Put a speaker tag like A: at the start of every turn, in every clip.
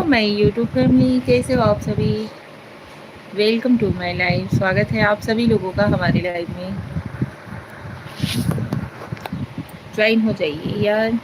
A: My YouTube family, कैसे हो आप सभी। Welcome to my life. स्वागत है आप सभी लोगों का हमारी लाइफ में। ज्वाइन हो जाइए यार।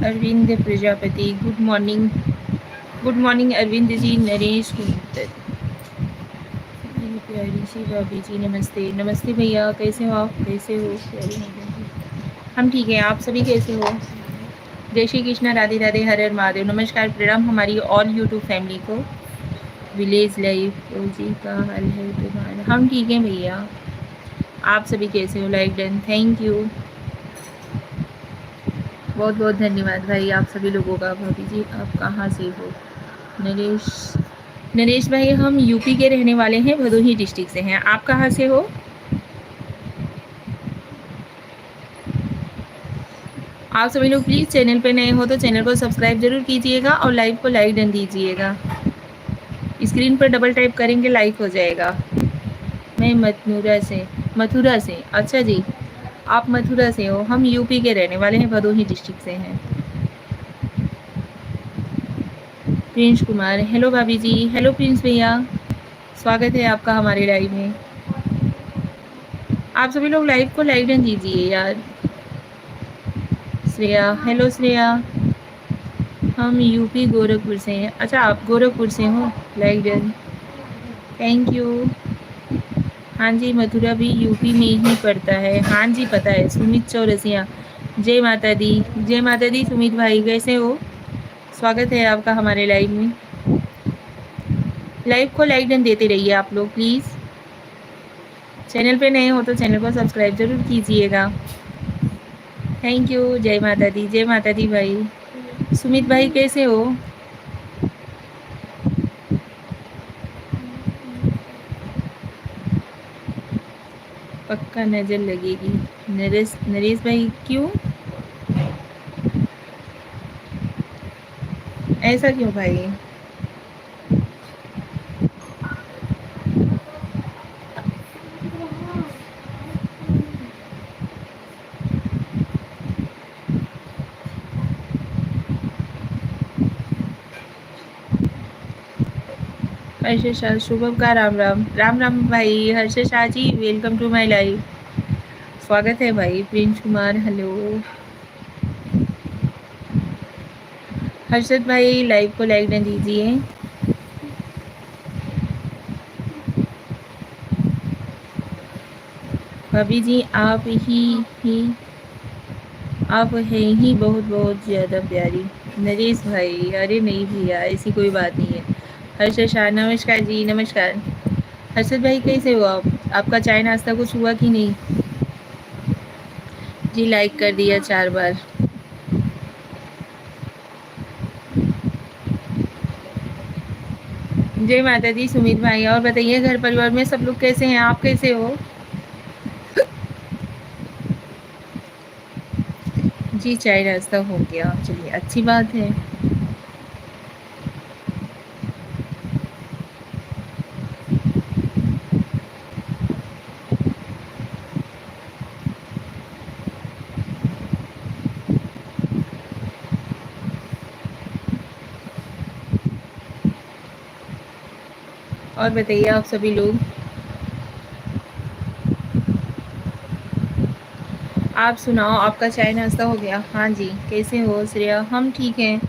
A: Arvind Prajapati, good morning. Good morning Arvind ji. Naresh मेरी प्यारी सी भाभी जी, नमस्ते। नमस्ते भैया, कैसे हो आप, कैसे हो प्यारी मैडम जी। हम ठीक हैं, आप सभी कैसे हो। जय श्री कृष्णा, राधे राधे, हर हर महादेव। नमस्कार, प्रणाम हमारी ऑल यूट्यूब फैमिली को। विलेज लाइफ जी का हाल है तुम्हारा। हम ठीक हैं भैया, आप सभी कैसे हो। लाइक डन, थैंक यू, बहुत बहुत धन्यवाद भाई आप सभी लोगों का। भाभी जी आप कहाँ से हो। नरेश, नरेश भाई हम यूपी के रहने वाले हैं, भदोही डिस्ट्रिक्ट से हैं। आप कहाँ से हो। आप सभी लोग प्लीज़ चैनल पे नए हो तो चैनल को सब्सक्राइब जरूर कीजिएगा और लाइव को लाइक डन दीजिएगा। स्क्रीन पर डबल टाइप करेंगे लाइक हो जाएगा। मैं मथुरा से। मथुरा से, अच्छा जी, आप मथुरा से हो। हम यूपी के रहने वाले हैं, भदोही डिस्ट्रिक्ट से हैं। प्रिंस कुमार, हेलो भाभी जी। हेलो प्रिंस भैया, स्वागत है आपका हमारे लाइव में। आप सभी लोग लाइव को लाइक डन दीजिए यार। श्रेया, हेलो श्रेया, हम यूपी गोरखपुर से हैं। अच्छा आप गोरखपुर से हो, लाइक डन, थैंक यू। हाँ जी, मथुरा भी यूपी में ही पड़ता है। हाँ जी पता है। सुमित चौरसिया, जय माता दी। जय माता दी सुमित भाई, कैसे हो। स्वागत है आपका हमारे लाइव में। लाइव को लाइक डन देते रहिए आप लोग प्लीज़। चैनल पे नए हो तो चैनल को सब्सक्राइब जरूर कीजिएगा। थैंक यू, जय माता दी। जय माता दी भाई। सुमित भाई कैसे हो। पक्का नज़र लगेगी। नरेश, नरेश भाई क्यों, ऐसा क्यों भाई। हर्ष शाह, शुभम का राम राम। राम राम भाई हर्ष Shah ji, welcome to my live. स्वागत है भाई। Prince Kumar, hello. हर्षद भाई लाइव को लाइक न दीजिए। भाभी जी आप ही आप हैं ही बहुत बहुत ज़्यादा प्यारी। नरेश भाई, अरे नहीं भैया, ऐसी कोई बात नहीं है। हर्षद शाह, नमस्कार जी, नमस्कार। हर्षद भाई कैसे हो आप? आपका चाय नाश्ता कुछ हुआ कि नहीं? जी लाइक कर दिया 4 बार। जय माता दी सुमित भाई। और बताइए घर परिवार में सब लोग कैसे हैं? आप कैसे हो? जी चाय नाश्ता हो गया, चलिए अच्छी बात है। और बताइए आप सभी लोग, आप सुनाओ, आपका चाय नाश्ता हो गया? हाँ जी, कैसे हो श्रेया? हम ठीक हैं।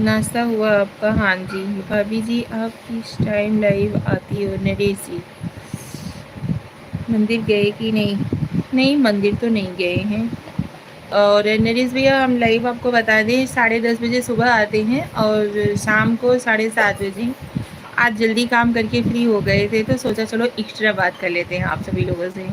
A: नाश्ता हुआ आपका? हाँ जी। भाभी जी आप किस टाइम लाइव आती हो? नरेश जी, मंदिर गए कि नहीं? नहीं, मंदिर तो नहीं गए हैं। और नरेश भैया हम लाइव आपको बता दें 10:30 बजे सुबह आते हैं और शाम को 7:30 बजे। आज जल्दी काम करके फ्री हो गए थे तो सोचा चलो एक्स्ट्रा बात कर लेते हैं आप सभी लोगों से।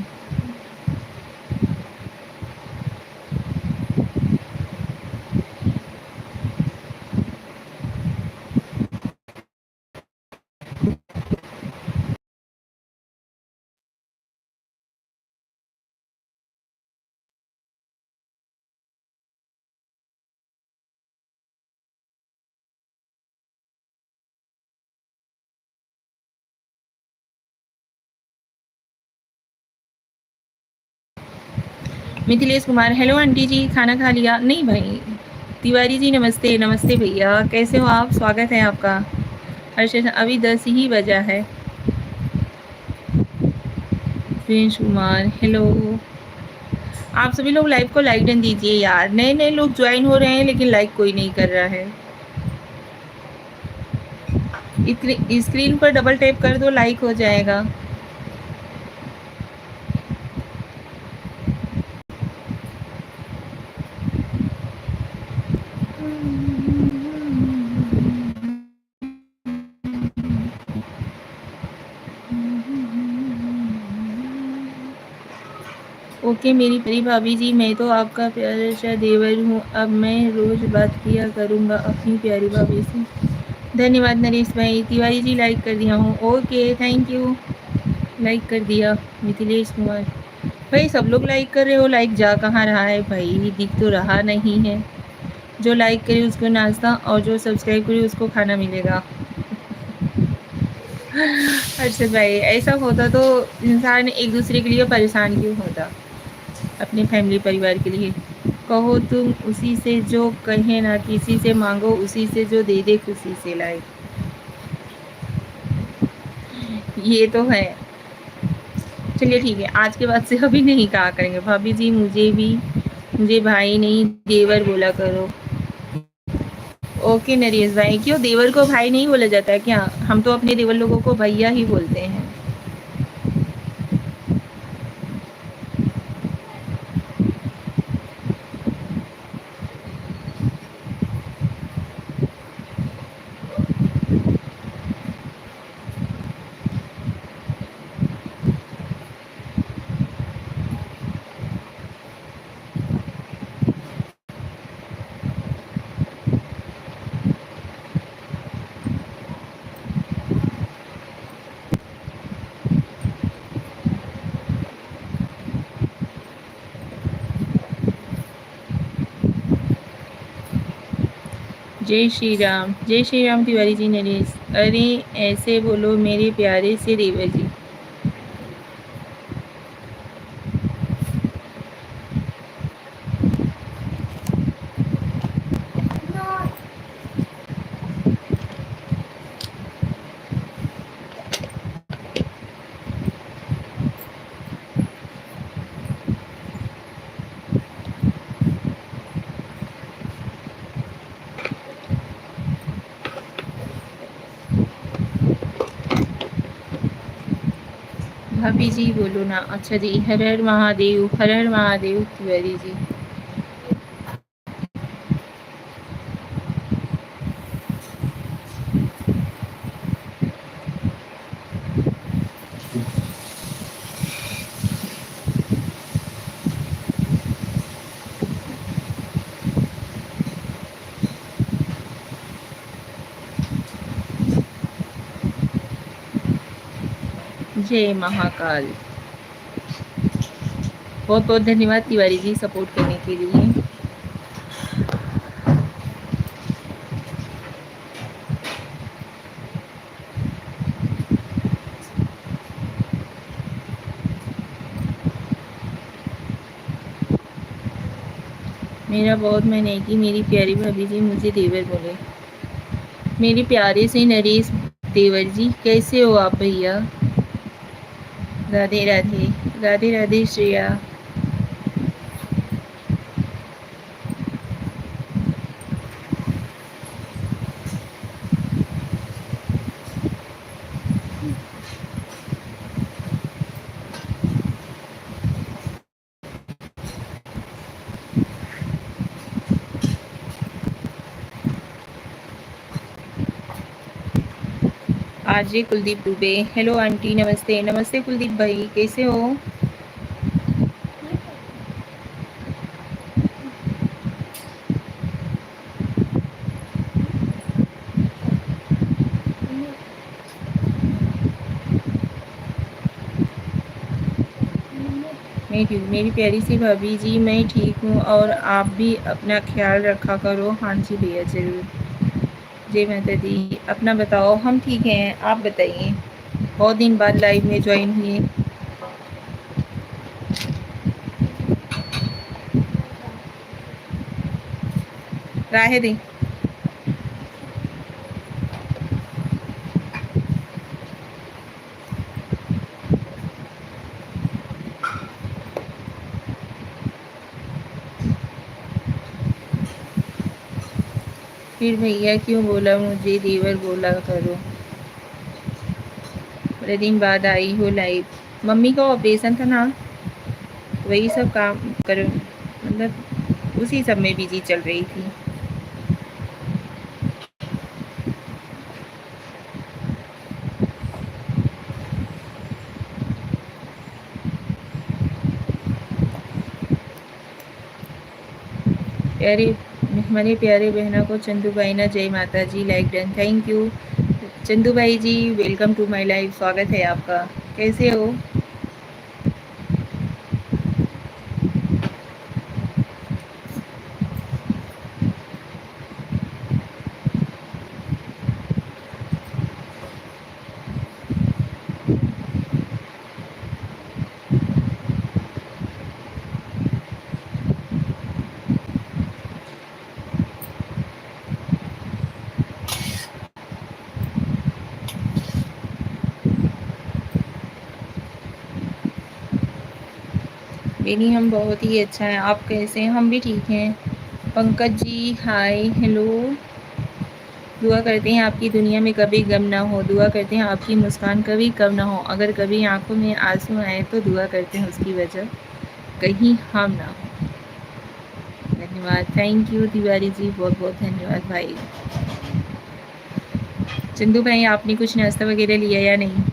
A: मिथिलेश कुमार, हेलो आंटी जी, खाना खा लिया? नहीं भाई। तिवारी जी नमस्ते। नमस्ते भैया, कैसे हो आप? स्वागत है आपका। हर्षद, अभी 10 ही बजा है। Prince Kumar, hello. आप सभी लोग लाइव को लाइक डन दीजिए यार, नए नए लोग ज्वाइन हो रहे हैं लेकिन लाइक कोई नहीं कर रहा है। स्क्रीन पर डबल टैप कर दो, लाइक हो जाएगा। ओके मेरी प्यारी भाभी जी, मैं तो आपका प्यारा सा देवर हूँ। अब मैं रोज़ बात किया करूँगा अपनी प्यारी भाभी से। धन्यवाद नरेश भाई। तिवारी जी लाइक कर दिया हूँ। ओके थैंक यू, लाइक कर दिया। मिथिलेश कुमार भाई, सब लोग लाइक कर रहे हो, लाइक जा कहाँ रहा है भाई? दिख तो रहा नहीं है। जो लाइक करे उसको नाश्ता और जो सब्सक्राइब करे उसको खाना मिलेगा। अच्छा भाई, ऐसा होता तो इंसान एक दूसरे के लिए परेशान क्यों होता? अपने फैमिली परिवार के लिए कहो तुम उसी से जो कहे, ना किसी से मांगो उसी से जो दे दे खुशी से लाए। ये तो है। चलिए ठीक है, आज के बाद से अभी नहीं कहा करेंगे भाभी जी, मुझे भाई नहीं देवर बोला करो। ओके नरेश भाई, क्यों देवर को भाई नहीं बोला जाता है क्या? हम तो अपने देवर लोगों को भैया ही बोलते हैं। जय श्री राम तिवारी जी। नरेश, अरे ऐसे बोलो मेरे प्यारे से देवर जी। भाभी जी बोलो ना। अच्छा जी, हर हर महादेव, हर हर महादेव तिवारी जी। जय महाकाल। बहुत बहुत धन्यवाद तिवारी जी सपोर्ट करने के लिए। मेरा बहुत मैंने की मेरी प्यारी भाभी जी मुझे देवर बोले। मेरे प्यारे से नरेश देवर जी, कैसे हो आप भैया? Radhe Radhe. Radhe Radhe Shreya. RJ Kuldeep Dubey, hello aunty, नमस्ते। नमस्ते कुलदीप भाई, कैसे हो? मैं ठीक, मेरी प्यारी सी भाभी जी मैं ठीक हूँ, और आप भी अपना ख्याल रखा करो। हाँ जी भैया ज़रूर। जय माता दी। अपना बताओ। हम ठीक हैं, आप बताइए। बहुत दिन बाद लाइव में ज्वाइन हुए। राहे दें। फिर भैया क्यों बोला मुझे देवर बोला करो? बड़े दिन बाद आई हो लाइव। मम्मी का ऑपरेशन था ना, वही सब काम कर, मतलब उसी सब में बिजी चल रही थी। प्यारे हमारे प्यारे बहनों को चंदू भाई ना जय माता जी, like done, thank you Chandu भाई ji, welcome to my life, स्वागत है आपका। कैसे हो? बेनी हम बहुत ही अच्छा है, आप कैसे हैं? हम भी ठीक हैं। पंकज जी हाय, हेलो। दुआ करते हैं आपकी दुनिया में कभी गम ना हो, दुआ करते हैं आपकी मुस्कान कभी कम ना हो, अगर कभी आंखों में आंसू आए तो दुआ करते हैं उसकी वजह कहीं हम ना हो। धन्यवाद, थैंक यू तिवारी जी, बहुत बहुत धन्यवाद भाई। चंदू भाई आपने कुछ नाश्ता वगैरह लिया या नहीं?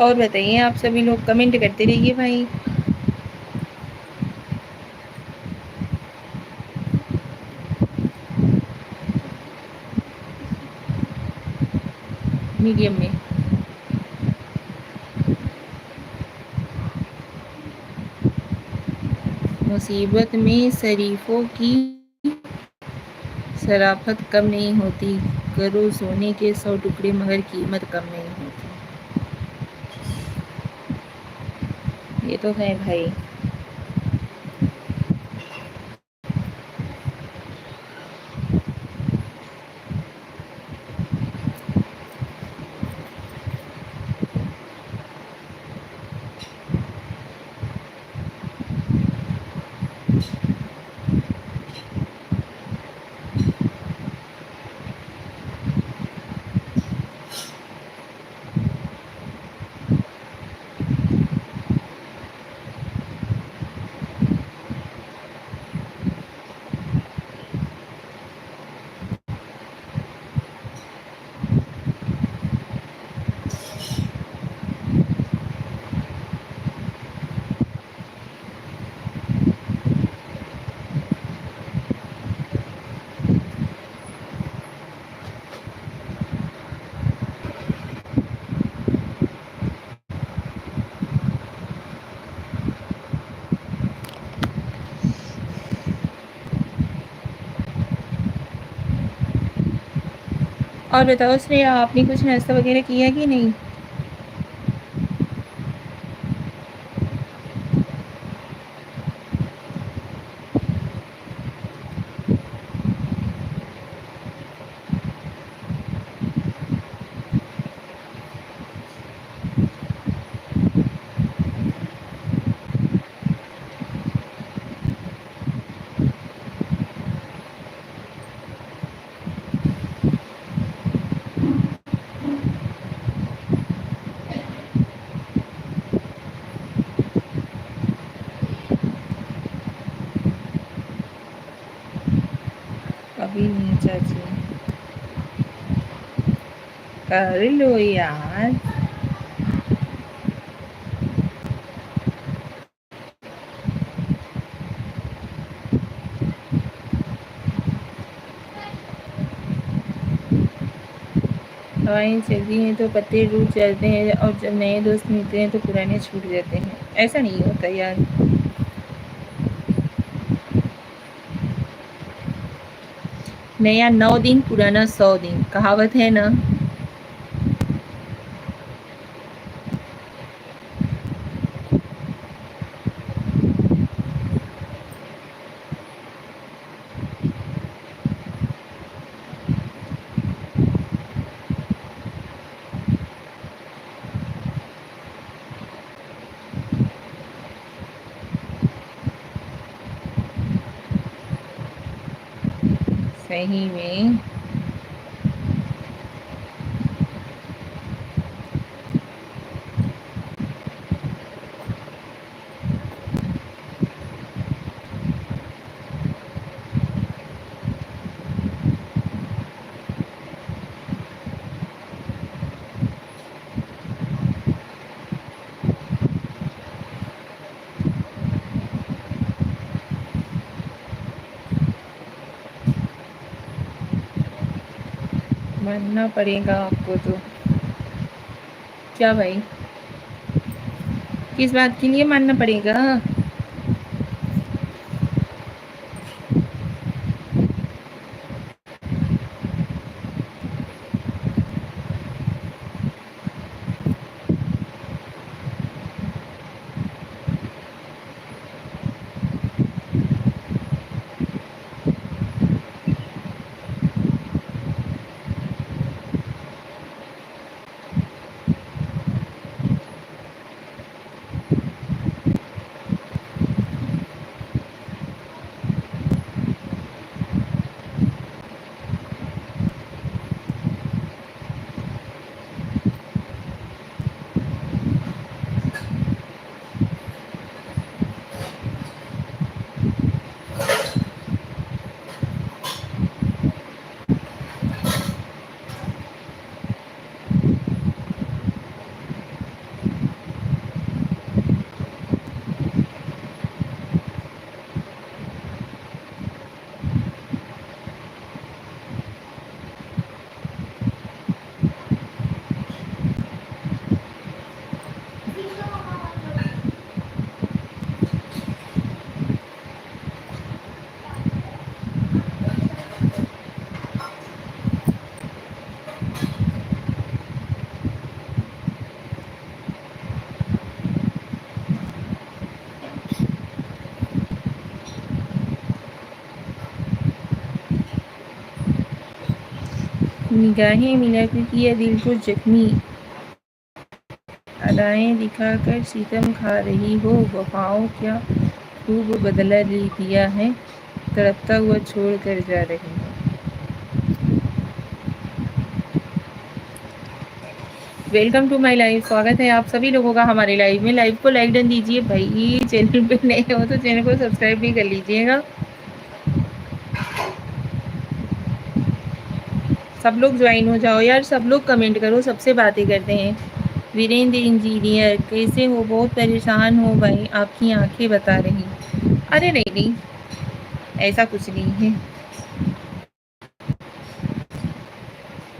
A: और बताइए, आप सभी लोग कमेंट करते रहिए भाई। मीडियम में। मुसीबत में शरीफों की शराफत कम नहीं होती, करो सोने के 100 टुकड़े मगर कीमत कम नहीं होती। ये तो है भाई। और बताओ श्रेया, आपने कुछ नाश्ता वगैरह किया कि नहीं? अभी नहीं चाची। कर लो यार। हवाएं चलती हैं तो पत्ते रूठ जाते हैं, और जब नए दोस्त मिलते हैं तो पुराने छूट जाते हैं। ऐसा नहीं होता यार। नया 9 दिन, पुराना 100 दिन, कहावत है ना। सही में। मानना पड़ेगा आपको तो। क्या भाई? किस बात के लिए मानना पड़ेगा? निगाहें मिलाकर किया दिल को जख्मी, अदाएं दिखाकर सितम खा रही हो, वफाओं क्या खूब बदला ले दिया है, तड़पता हुआ छोड़ कर जा रही हो। वेलकम टू माय लाइव, स्वागत है आप सभी लोगों का हमारे लाइव में। लाइव को लाइक डन दीजिए भाई, चैनल पे नए हो तो चैनल को सब्सक्राइब भी कर लीजिएगा। सब लोग ज्वाइन हो जाओ यार, सब लोग कमेंट करो, सबसे बातें करते हैं। वीरेंद्र इंजीनियर कैसे हो? बहुत परेशान हो भाई, आपकी आंखें बता रही। अरे नहीं नहीं, ऐसा कुछ नहीं है।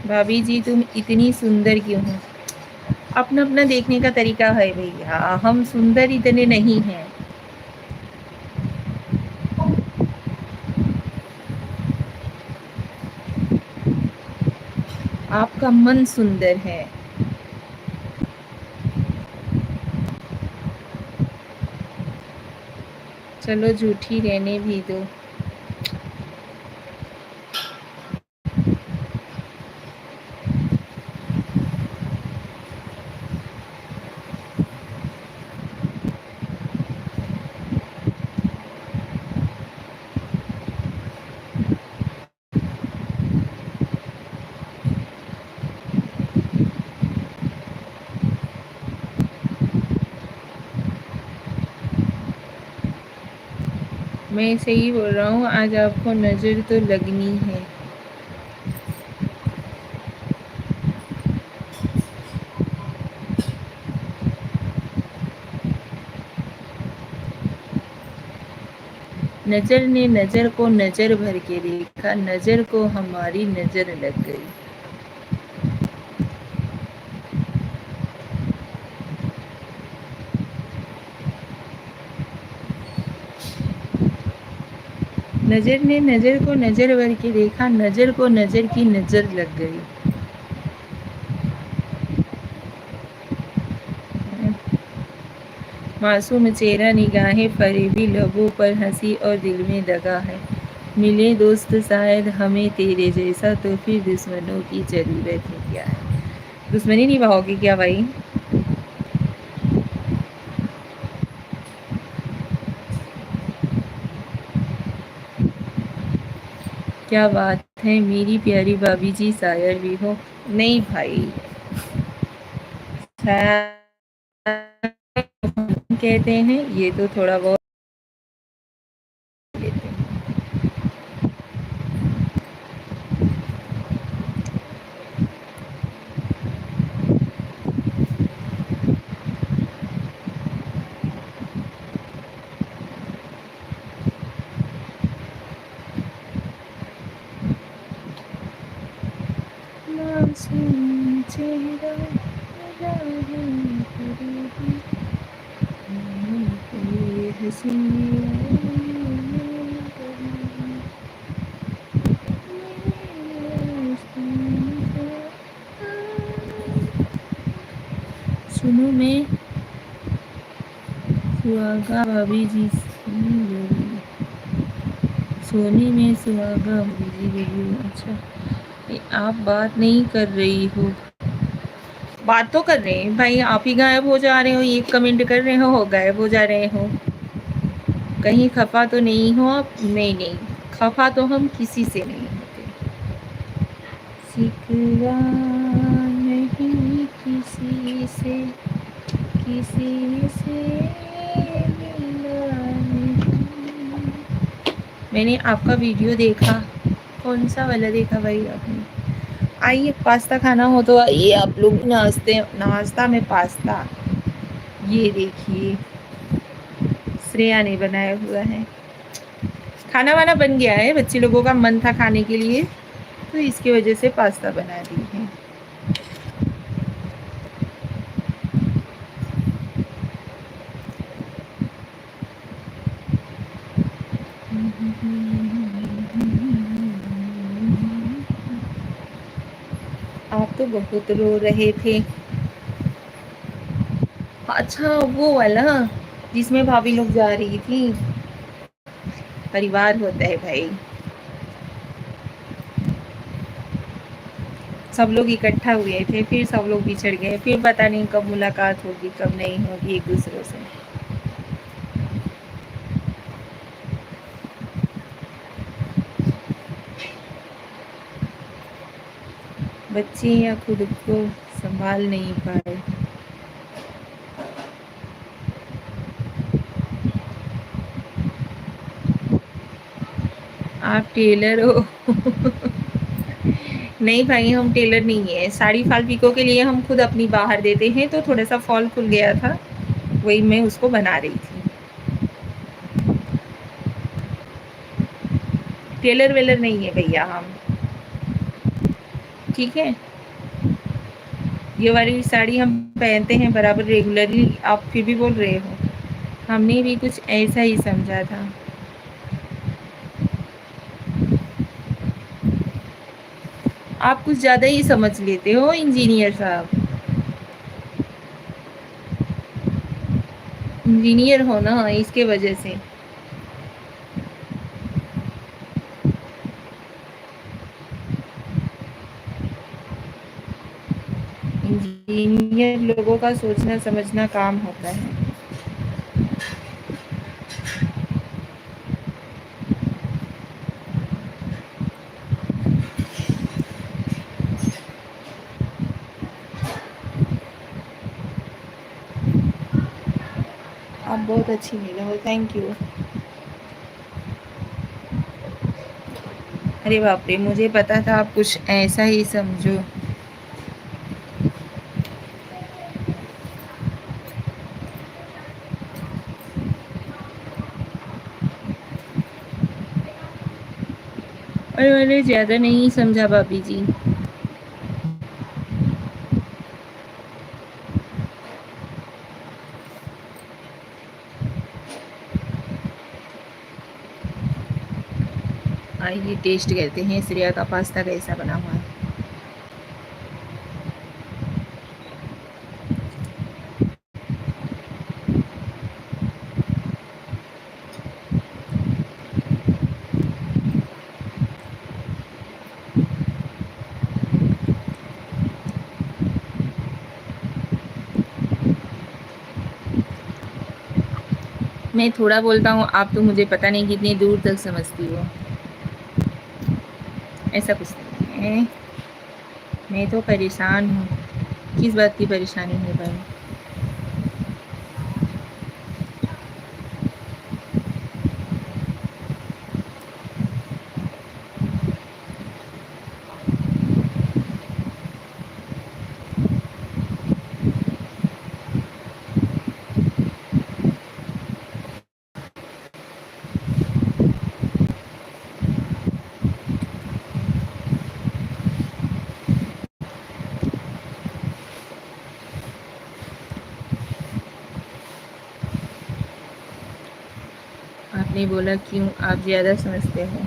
A: भाभी जी तुम इतनी सुंदर क्यों हो? अपना अपना देखने का तरीका है भैया, हम सुंदर इतने नहीं हैं। आपका मन सुंदर है। चलो झूठी रहने भी दो। मैं सही बोल रहा हूँ, आज आपको नज़र तो लगनी है। नज़र ने नज़र को नज़र भर के देखा, नज़र को हमारी नज़र लग गई। नज़र ने नज़र को नज़र भर के देखा, नज़र को नज़र की नज़र लग गई। मासूम चेहरा, निगाहें फरेबी, लबों पर हंसी और दिल में दगा है। मिले दोस्त शायद हमें तेरे जैसा, तो फिर दुश्मनों की ज़रूरत है क्या है? दुश्मनी निभाओगे क्या भाई? क्या बात है, मेरी प्यारी भाभी जी शायर भी हो? नहीं भाई, कहते हैं ये तो थोड़ा बहुत लेते हैं। मासूम चेहरा, निगाहें फरेबी, ये हंसी सुनो मैं सुहागा भाभी जी, सोने में सुहागा भाभी जी बोली। अच्छा, आप बात नहीं कर रही हो? बात तो कर रहे हैं भाई, आप ही गायब हो जा रहे हो, एक कमेंट कर रहे हो गायब हो जा रहे हो। कहीं खफा तो नहीं हो आप? नहीं नहीं, खफा तो हम किसी से नहीं होते। सिकवा नहीं किसी से, किसी से मिला नहीं। मैंने आपका वीडियो देखा। कौन सा वाला देखा भाई आपने? आइए, पास्ता खाना हो तो आइए आप लोग। नाश्ता में पास्ता, ये देखिए श्रेया ने बनाया हुआ है। खाना वाना बन गया है, बच्चे लोगों का मन था खाने के लिए, तो इसकी वजह से पास्ता बना दी है। आप तो बहुत रो रहे थे। अच्छा, वो वाला जिसमें भाभी लोग जा रही थी। परिवार होता है भाई। सब लोग इकट्ठा हुए थे, फिर सब लोग बिछड़ गए, फिर पता नहीं कब मुलाकात होगी कब नहीं होगी एक दूसरों से। बच्चे या खुद को संभाल नहीं पाए। आप टेलर हो? नहीं भाई, हम टेलर नहीं है। साड़ी फाल पिको के लिए हम खुद अपनी बाहर देते हैं, तो थोड़ा सा फॉल खुल गया था, वही मैं उसको बना रही थी। टेलर वेलर नहीं है भैया हम, ठीक है। ये वाली साड़ी हम पहनते हैं बराबर रेगुलरली, आप फिर भी बोल रहे हो। हमने भी कुछ ऐसा ही समझा था। आप कुछ ज़्यादा ही समझ लेते हो इंजीनियर साहब। इंजीनियर हो ना, इसके वजह से। इंजीनियर लोगों का सोचना समझना काम होता है। आप बहुत अच्छी मिले हो, थैंक यू। अरे बाप रे, मुझे पता था आप कुछ ऐसा ही समझो। अरे मैंने ज़्यादा नहीं समझा भाभी जी। आइए टेस्ट करते हैं श्रेया का पास्ता कैसा बना हुआ है। मैं थोड़ा बोलता हूँ, आप तो मुझे पता नहीं कितनी दूर तक समझती हो। ऐसा कुछ नहीं है। मैं तो परेशान हूँ। किस बात की परेशानी है भाई? आपने बोला क्यों आप ज़्यादा समझते हो।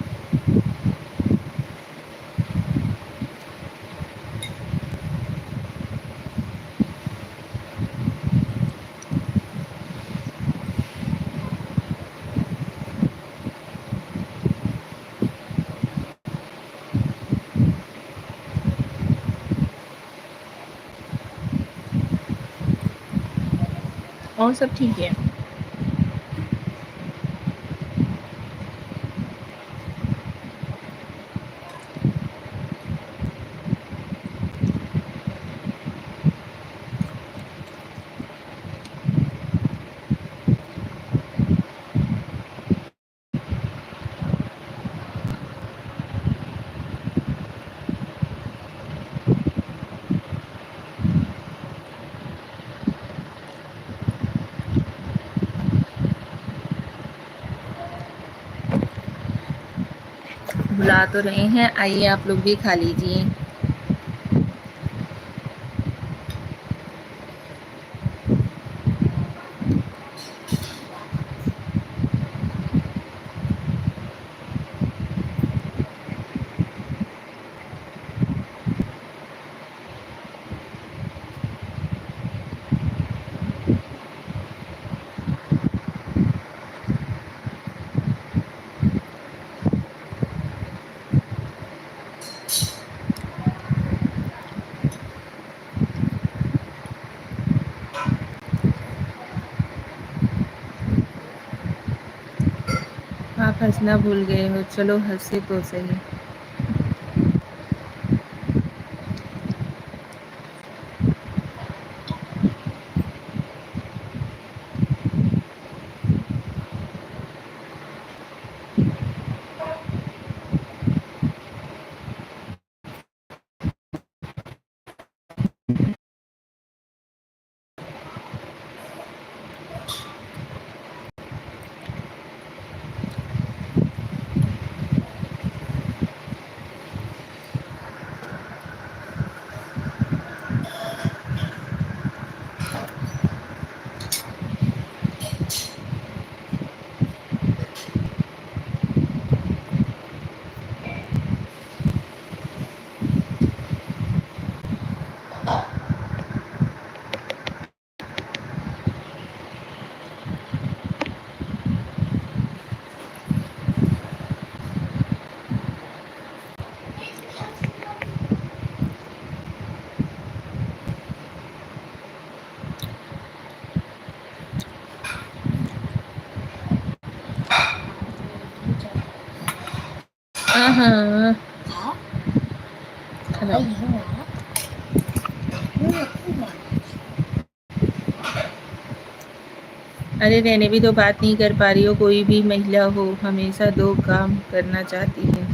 A: और सब ठीक है। बुला तो रहे हैं, आइए आप लोग भी खा लीजिए। हंसना भूल गए हो, चलो हंसे तो सही। हाँ, अरे रहने भी तो, बात नहीं कर पा रही हो, कोई भी महिला हो हमेशा 2 काम करना चाहती है।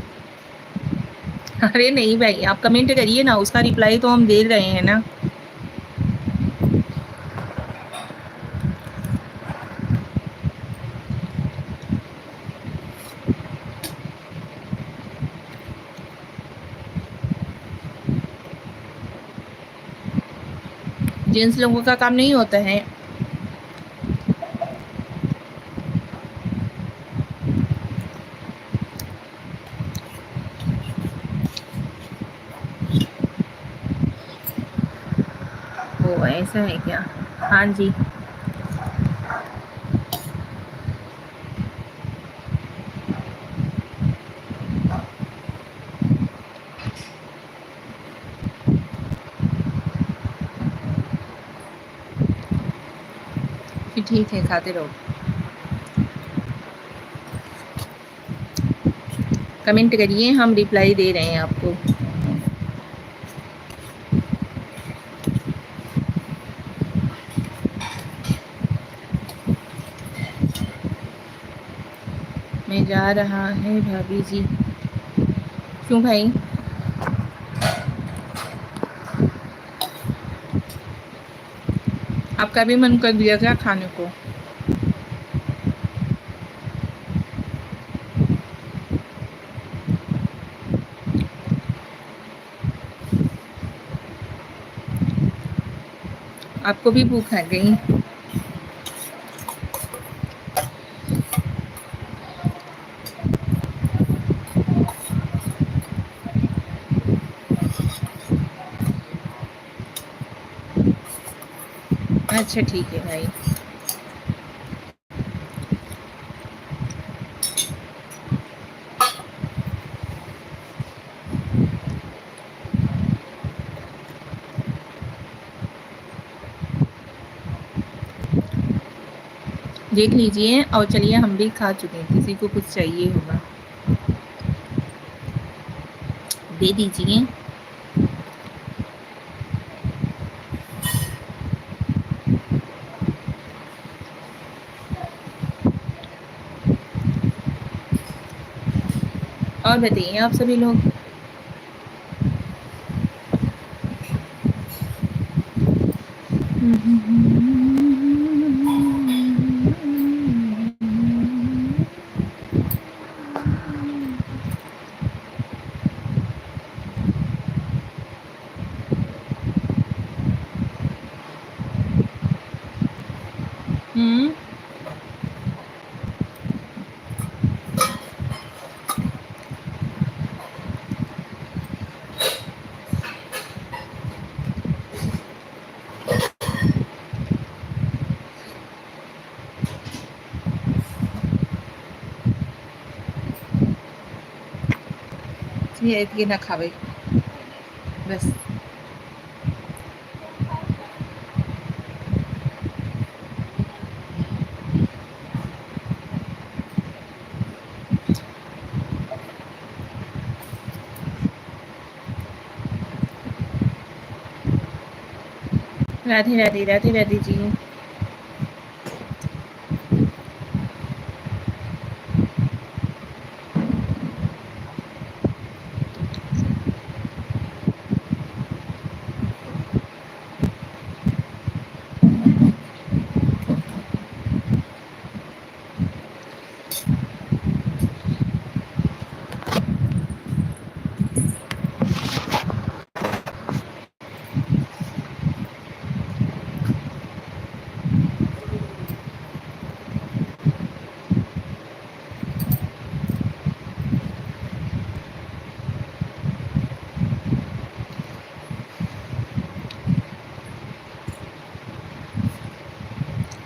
A: अरे नहीं भाई, आप कमेंट करिए ना, उसका रिप्लाई तो हम दे रहे हैं ना। जेंट्स लोगों का काम नहीं होता है। ओ ऐसा है क्या? हाँ जी। फिर ठीक है, खाते रहो। कमेंट करिए, हम रिप्लाई दे रहे हैं आपको। मैं जा रहा है भाभी जी। क्यों भाई? आपका भी मन कर दिया क्या खाने को? आपको भी भूख लग गई? अच्छा ठीक है भाई। देख लीजिए और चलिए, हम भी खा चुके हैं, किसी को कुछ चाहिए होगा दे दीजिए। और बताइए आप सभी लोग। हम्म। ये ना खावे बस। राधे राधे, राधे राधे जी।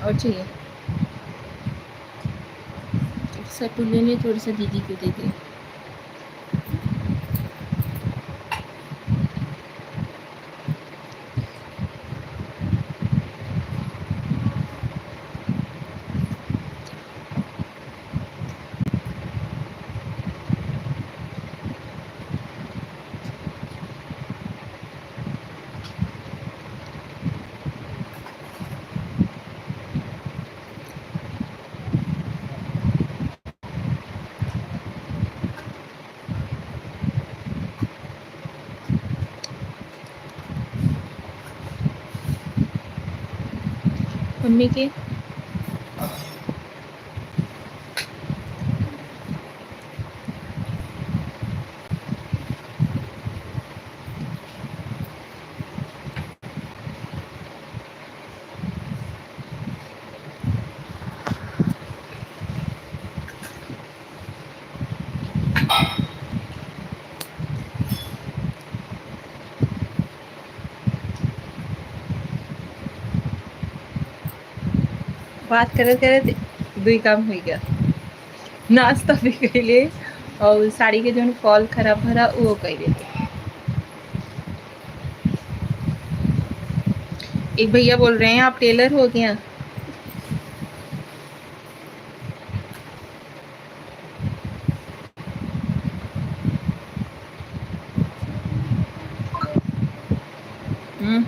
A: और चाहिए सट्टू ले ले, थोड़ा सा दीदी को दे दे। मम्मी के बात करे करे दुई काम हो गया, नाश्ता भी कैले और साड़ी के जो फॉल खराब भरा वो कैले। एक भैया बोल रहे हैं आप टेलर हो क्या? हम्म,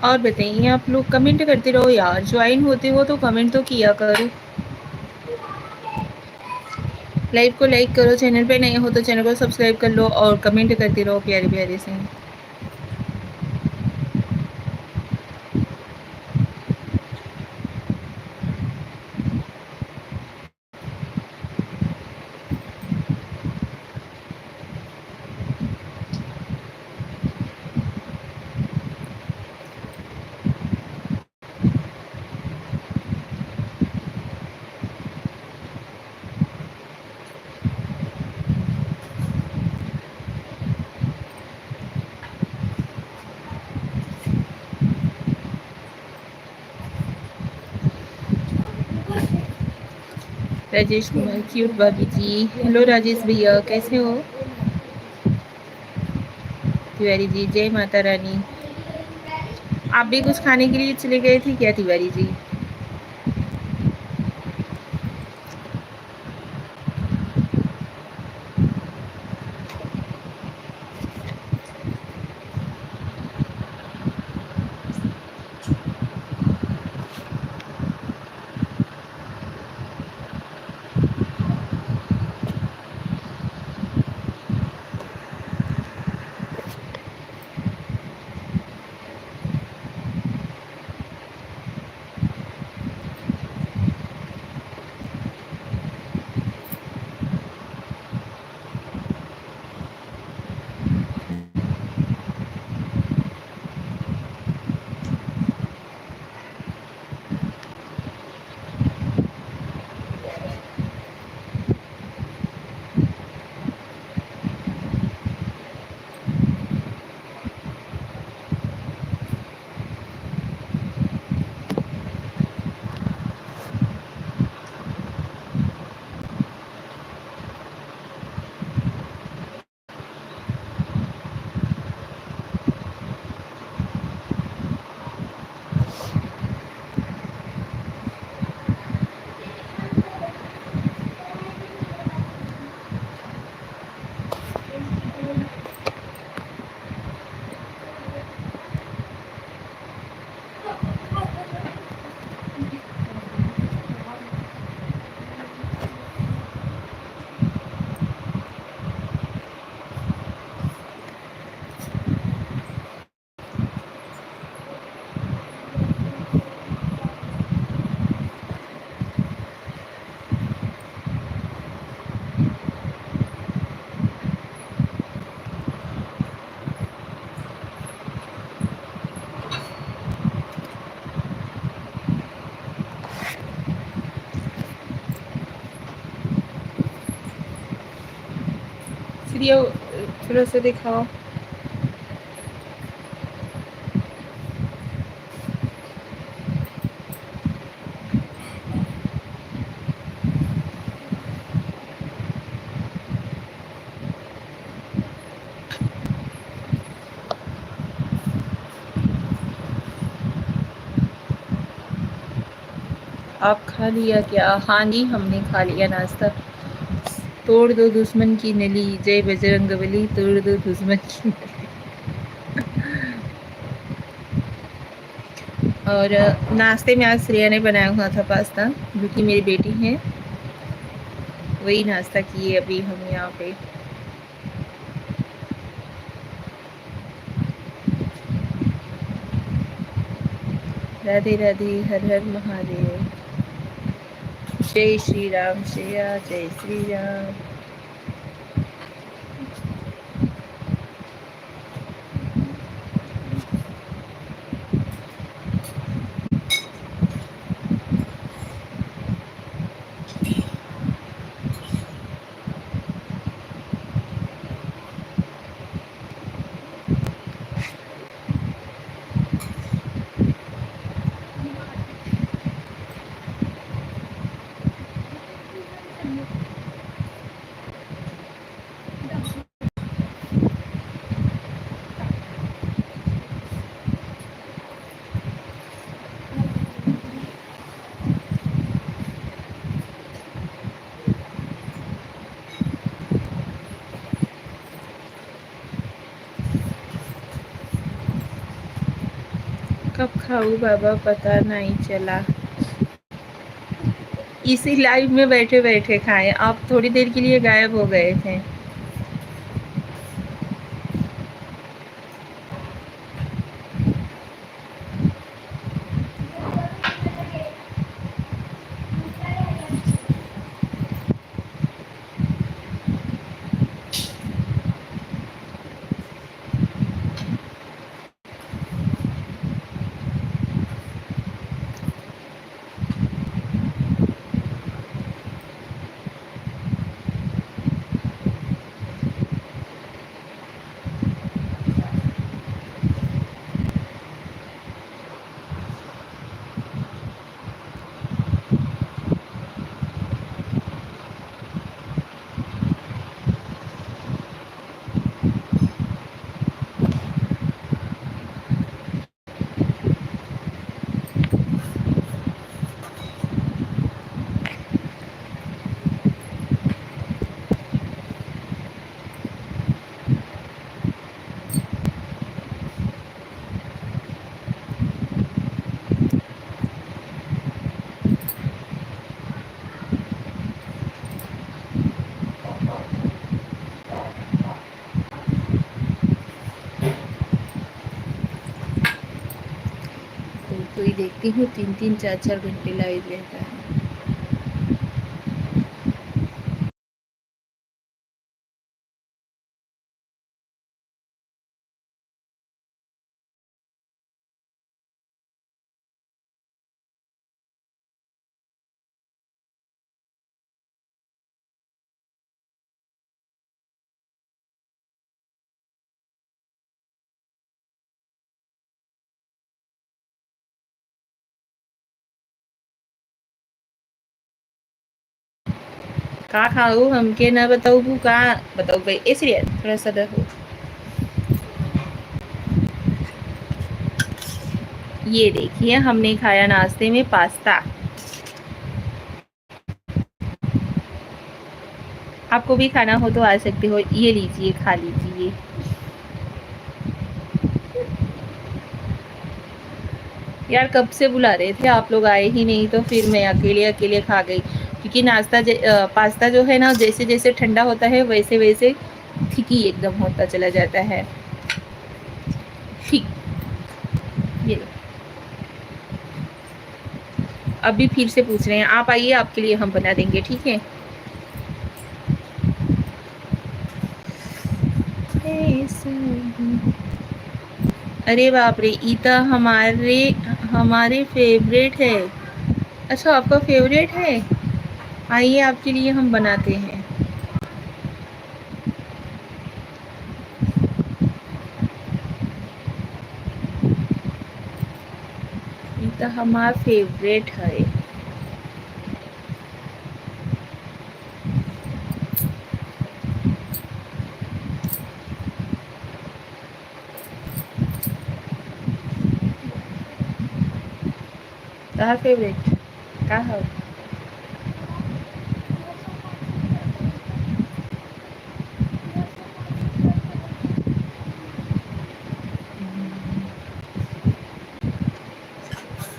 A: और बताइए आप लोग कमेंट करते रहो यार, ज्वाइन होते हो तो कमेंट तो किया करो, लाइव को लाइक करो, चैनल पे नए हो तो चैनल को सब्सक्राइब कर लो और कमेंट करते रहो प्यारे प्यारे से। राजेश कुमार क्यूट भाभी जी, हेलो राजेश भैया कैसे हो? तिवारी जी जय माता रानी। आप भी कुछ खाने के लिए चले गए थे क्या तिवारी जी? वीडियो थोड़ा सा दिखाओ। आप खा लिया क्या? हाँ जी, हमने खा लिया नाश्ता। तोड़ दो दुश्मन की नली, जय बजरंगबली, तोड़ दो दुश्मन की नली। और नाश्ते में आज श्रेया ने बनाया हुआ था पास्ता, जो कि मेरी बेटी है, वही नाश्ता किए अभी हम यहाँ पे। राधे राधे, हर हर महादेव, जय श्री राम श्रेया, जय श्री राम। कब खाऊं बाबा पता नहीं चला। इसी लाइव में बैठे बैठे खाए, आप थोड़ी देर के लिए गायब हो गए थे। कोई देखती हूँ 3-3 4-4 घंटे लाइव रहता है। का खाऊ हमके ना बताऊ का बताऊ भाई, इसलिए थोड़ा सा रहो। ये देखिए हमने खाया नाश्ते में पास्ता। आपको भी खाना हो तो आ सकते हो, ये लीजिए खा लीजिए। यार कब से बुला रहे थे, आप लोग आए ही नहीं, तो फिर मैं अकेले अकेले खा गई, क्योंकि पास्ता जो है ना, जैसे जैसे ठंडा होता है वैसे वैसे थिकी एकदम होता चला जाता है। ठीक, ये लो। अभी फिर से पूछ रहे हैं, आप आइए, आपके लिए हम बना देंगे, ठीक है। अरे बाप रे, ईता हमारे हमारे फेवरेट है। अच्छा आपका फेवरेट है, आइए आपके लिए हम बनाते हैं। तो हमारा फेवरेट है। तहार फेवरेट का है?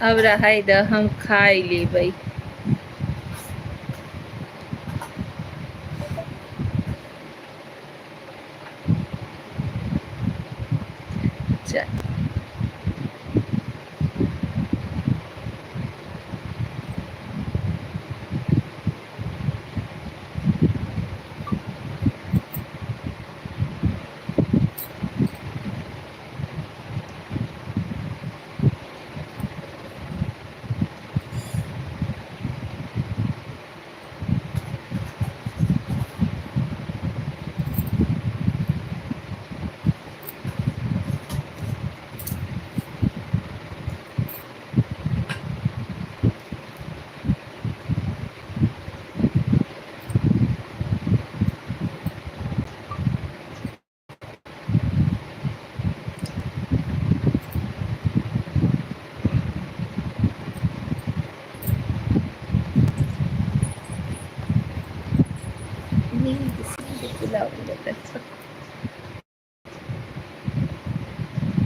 A: अब रहा द हम खाई लेबै। चल नहीं किसी को बुलाऊंगा तो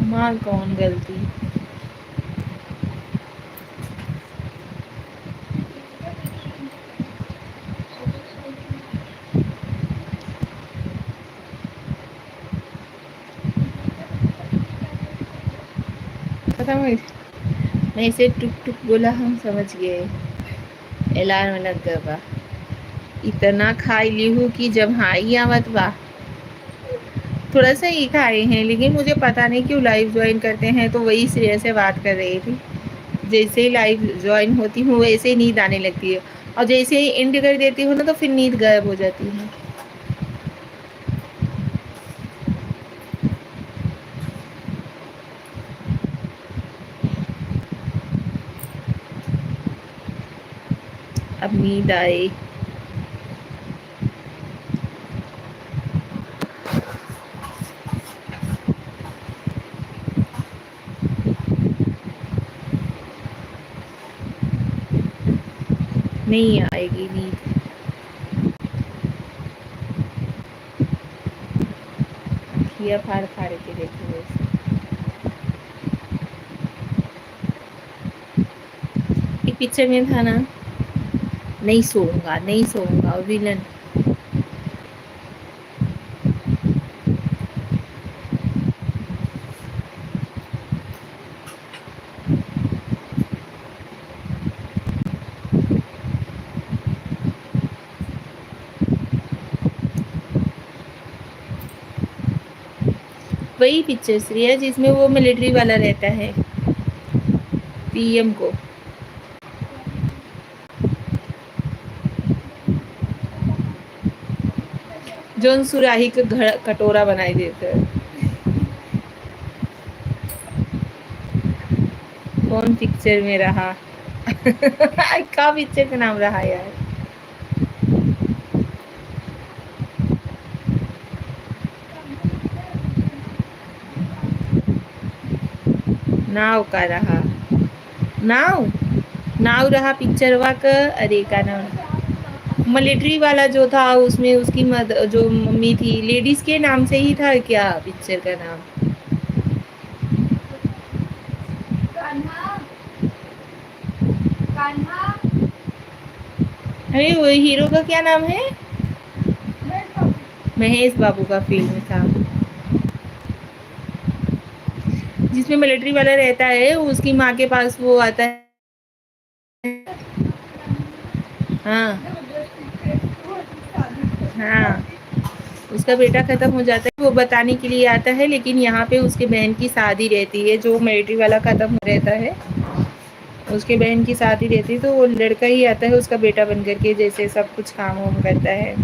A: माँ कौन गलती। पता मैं इसे टुक टुक बोला हम समझ गए। अलार्म लग गया बा। इतना खाई ली हूँ कि जब हाँ ही आवत बा। थोड़ा सा ही खाए हैं लेकिन मुझे पता नहीं क्यों लाइव ज्वाइन करते हैं तो वही श्रेया से बात कर रही थी। जैसे ही लाइव ज्वाइन होती हूँ वैसे ही नींद आने लगती है और जैसे ही एंड कर देती हूँ ना तो फिर नींद गायब हो जाती है। अब नींद आए। नहीं आएगी नींद। खिया फाड़ फाड़ के देखो वैसे। एक पिक्चर में था ना, नहीं सोऊंगा नहीं सोऊंगा विलन। वही पिक्चर श्रेया जिसमें वो मिलिट्री वाला रहता है पीएम को। जोन सुराही का घर कटोरा बनाई देता है। कौन पिक्चर में रहा? का पिक्चर का नाम रहा यार? नाव का रहा। नाव नाव रहा पिक्चरवा का। अरे का नाम मिलिट्री वाला जो था उसमें उसकी जो मम्मी थी लेडीज के नाम से ही था क्या पिक्चर का नाम? अरे वो हीरो का क्या नाम है? महेश बाबू का फिल्म था जिसमें मिलिट्री वाला रहता है उसकी माँ के पास वो आता है। हाँ हाँ उसका बेटा खत्म हो जाता है वो बताने के लिए आता है लेकिन यहाँ पे उसके बहन की शादी रहती है जो मिलिट्री वाला खत्म हो रहता है उसके बहन की शादी रहती है तो वो लड़का ही आता है उसका बेटा बन करके जैसे सब कुछ काम वाम करता है।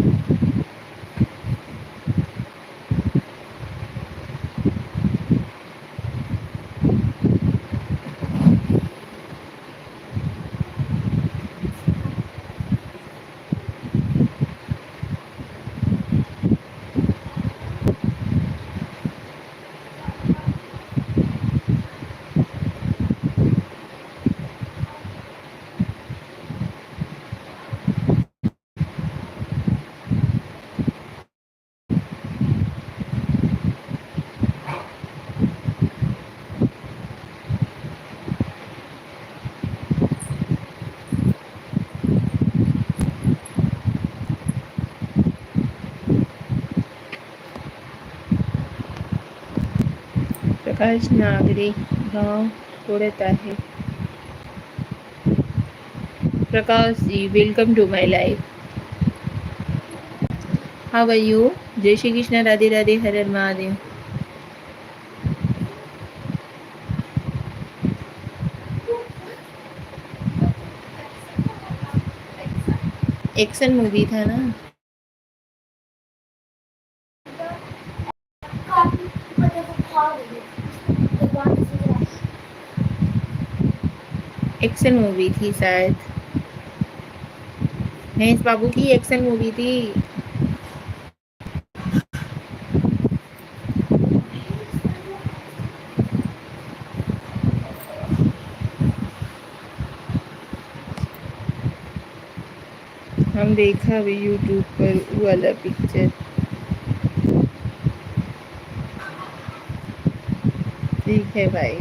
A: प्रकाश नागरे गांव कोड़ता है। Prakash ji, welcome to my life. How are you? जय श्री कृष्ण, राधे राधे, हर हर महादेव। एक्शन मूवी था ना। एक्शन मूवी थी शायद। महेश बाबू की एक्शन मूवी थी। हम देखा भी यूट्यूब पर वो वाला पिक्चर। ठीक है भाई।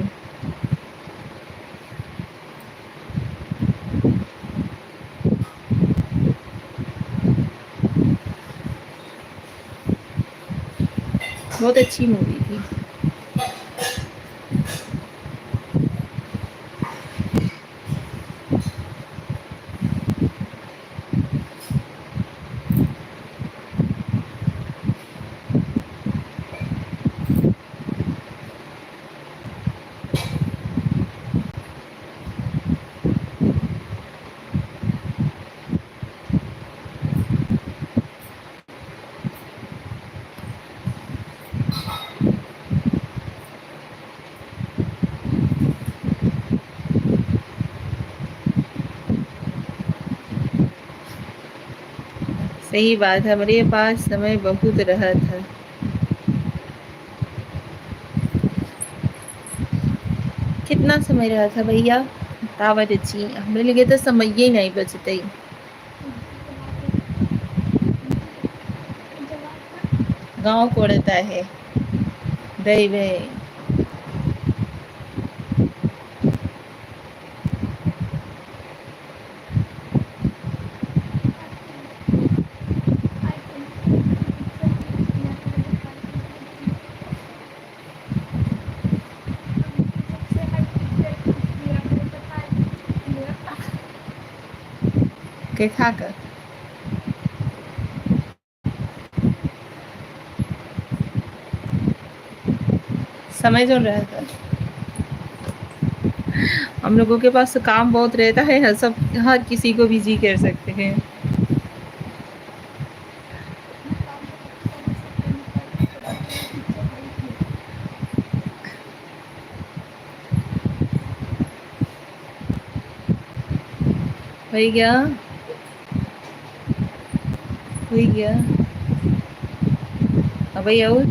A: बहुत अच्छी मूवी थी। सही बात है, हमारे पास समय बहुत रहा था। कितना समय रहा था भैया? तावरची हमरे लिए तो समय ही नहीं बचते। गांव कोड़ता है। दही भाई। के खाकर समय जो रहा था। हम लोगों के पास तो काम बहुत रहता है, सब हर किसी को बिजी कर सकते हैं। हो गया, हो गया। अब भैया और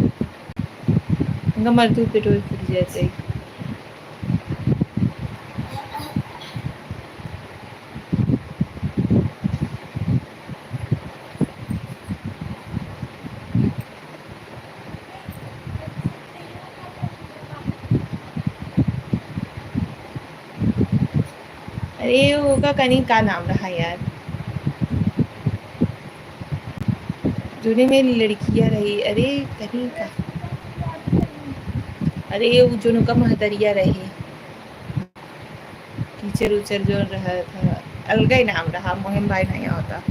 A: उनका मर्दू पेट्रोल फूट जाता है। अरे होगा कहीं का नाम रहा यार, जूने में लड़कियां रही। अरे कहीं का, अरे वो जो का महतरिया रही, टीचर उचर जो रहा था। अलग ही नाम रहा, मोहन भाई नहीं होता।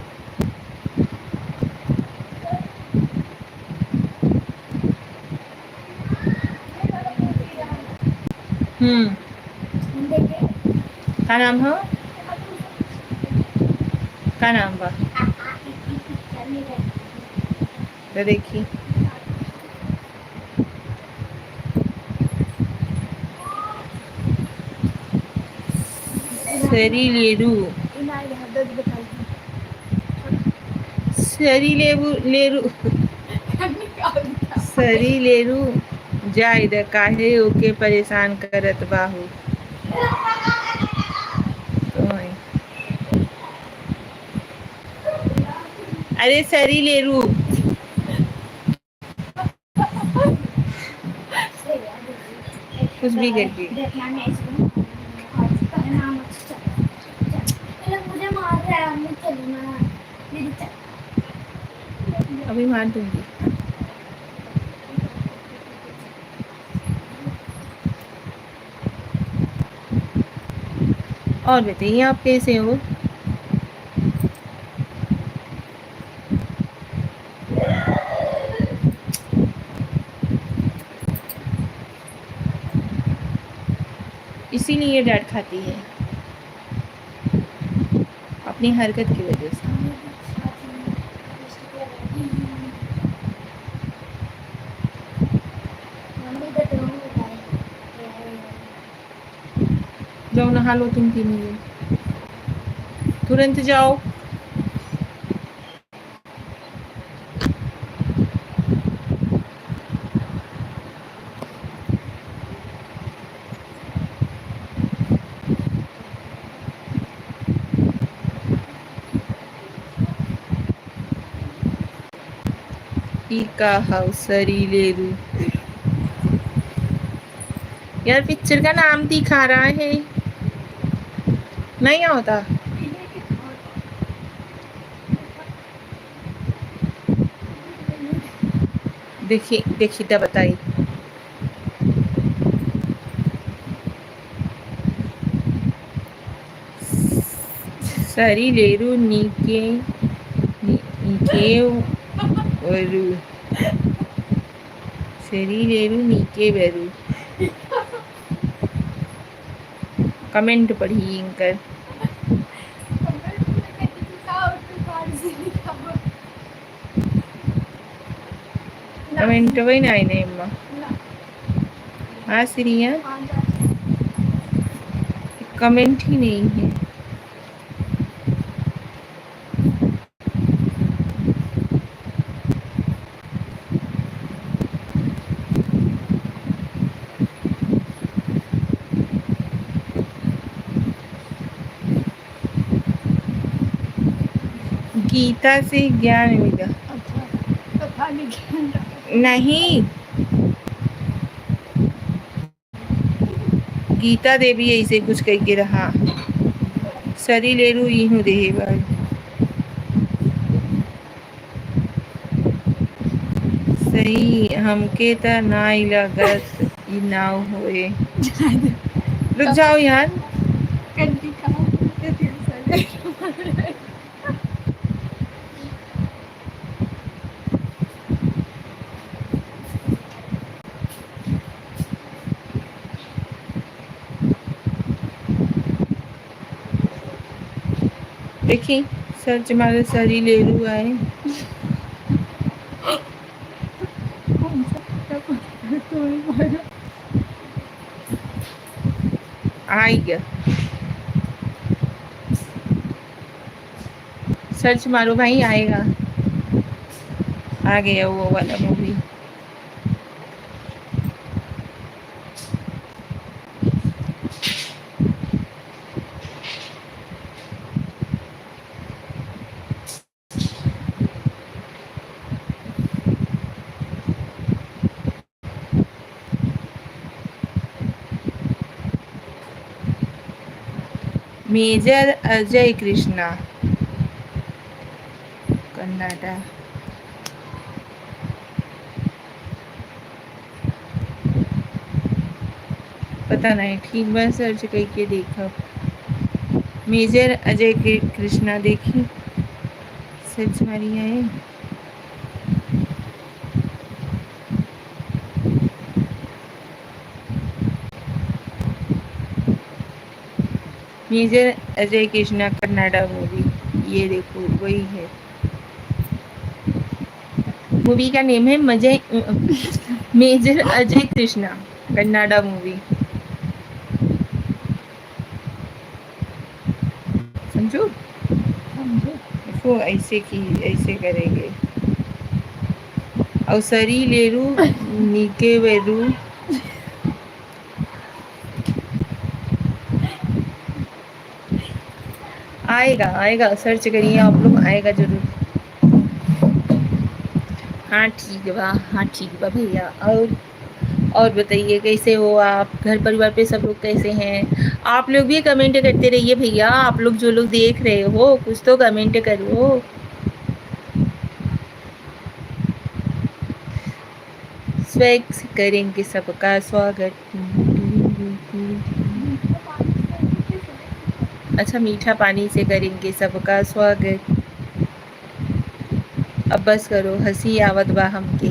A: का नाम हो? का नाम बा? तो देखी सरी लेरू, सरी लेबू लेरू, सरी लेरू जायद काहे ओके परेशान करत बाहू। तो अरे सरी लेरू, कुछ भी करके अभी मार दूंगी। और बताइए आप कैसे हो? इसीलिए डांट खाती है अपनी हरकत की वजह से। जाओ नहा लो तुम तीनों लोग, तुरंत जाओ। का हाउसरी ले रू यार, पिक्चर का नाम दिखा रहा है, नहीं होता। देखिए देखिए तो बताई। सरी लेरू नीके नीके वरू, सरी लेरू नीके वरू। कमेंट पढ़िए इनकर। कमेंट वही ना आईने अम्मा। हाँ सिरिया, कमेंट ही नहीं है। गीता से ज्ञान मिला। नहीं, गीता देवी ऐसे कुछ कह के रहा। सरी ले रू ई हूँ देहे भाई। सही हमके त नाई लागत ई नाव होए। रुक जाओ यार। देखी सर्च मारे सरी ले रू आए। आई गया, सर्च मारो भाई आएगा। आ गया वो वाला मूवी। मेजर अजय कृष्णा, कर्नाटक। पता नहीं, ठीक बार सर्च करके देखा। मेजर अजय कृष्णा देखी, सर्च मारी है। मेजर अजय कृष्णा कर्नाटक मूवी, ये देखो वही है। मूवी का नेम है मेजर अजय कृष्णा कर्नाटक मूवी। समझो, देखो ऐसे की ऐसे करेंगे। और सरी लेरू नीके वेरू। आएगा आएगा, सर्च करिए आप लोग, आएगा जरूर। हाँ ठीक है बा, हाँ ठीक बा भैया। और बताइए कैसे हो आप, घर परिवार पे सब लोग कैसे हैं? आप लोग भी कमेंट करते रहिए भैया, आप लोग जो लोग देख रहे हो कुछ तो कमेंट करो। स्वैग करेंगे सबका स्वागत। अच्छा, मीठा पानी से करेंगे सबका स्वागत। अब बस करो, हंसी आवत बा हमके।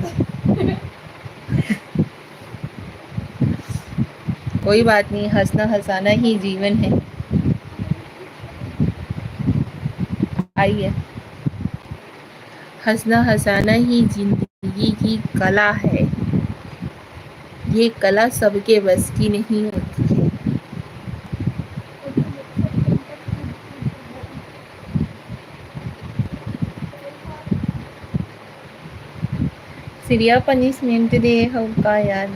A: कोई बात नहीं, हंसना हंसाना ही जीवन है। आइए, हंसना हंसाना ही जिंदगी की कला है। ये कला सबके बस की नहीं होती है। सीरिया पनिशमेंट दे होगा यार।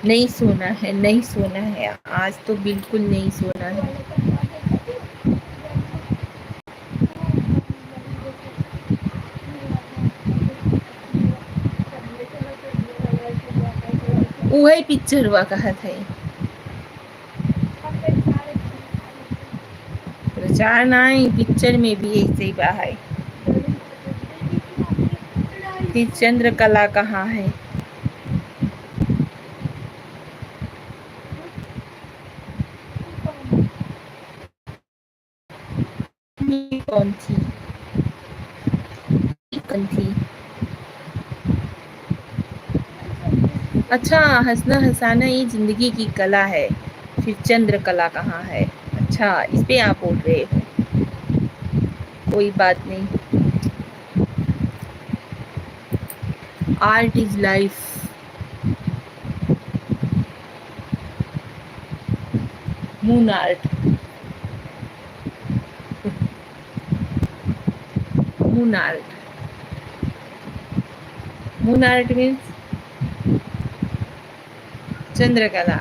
A: नहीं सोना है, नहीं सोना है, आज तो बिल्कुल नहीं सोना है। वही पिक्चर हुआ कहा था। प्रचार नहीं, पिक्चर में भी ऐसे ही बा है। फिर चंद्रकला कहाँ है? कौन थी? कौन थी? अच्छा, हंसना हंसाना ये जिंदगी की कला है, फिर चंद्रकला कहाँ है? अच्छा, इस पे आप बोल रहे हो। कोई बात नहीं। Art is life. Moon art. Moon art. Moon art means चंद्रकला।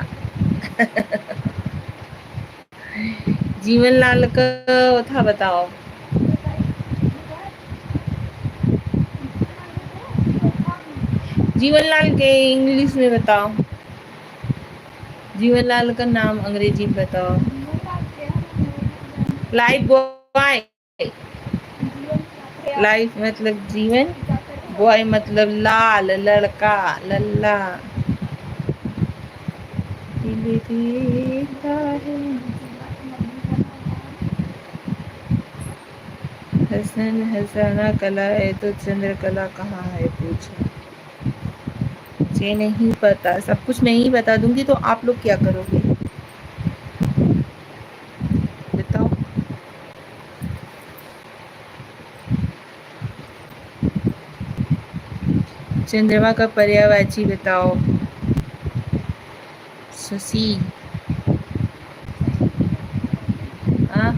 A: जीवनलाल का था, बताओ। जीवनलाल के इंग्लिश में बताओ। जीवनलाल का नाम अंग्रेजी में बताओ। Life boy. लाइफ मतलब जीवन, बॉय मतलब लाल, लड़का, लल्ला। हसन हसाना कला है तो चंद्रकला कहाँ है पूछो। मुझे नहीं पता, सब कुछ मैं ही बता दूंगी तो आप लोग क्या करोगे बताओ। चंद्रमा का पर्यायवाची बताओ। शशि। हाँ,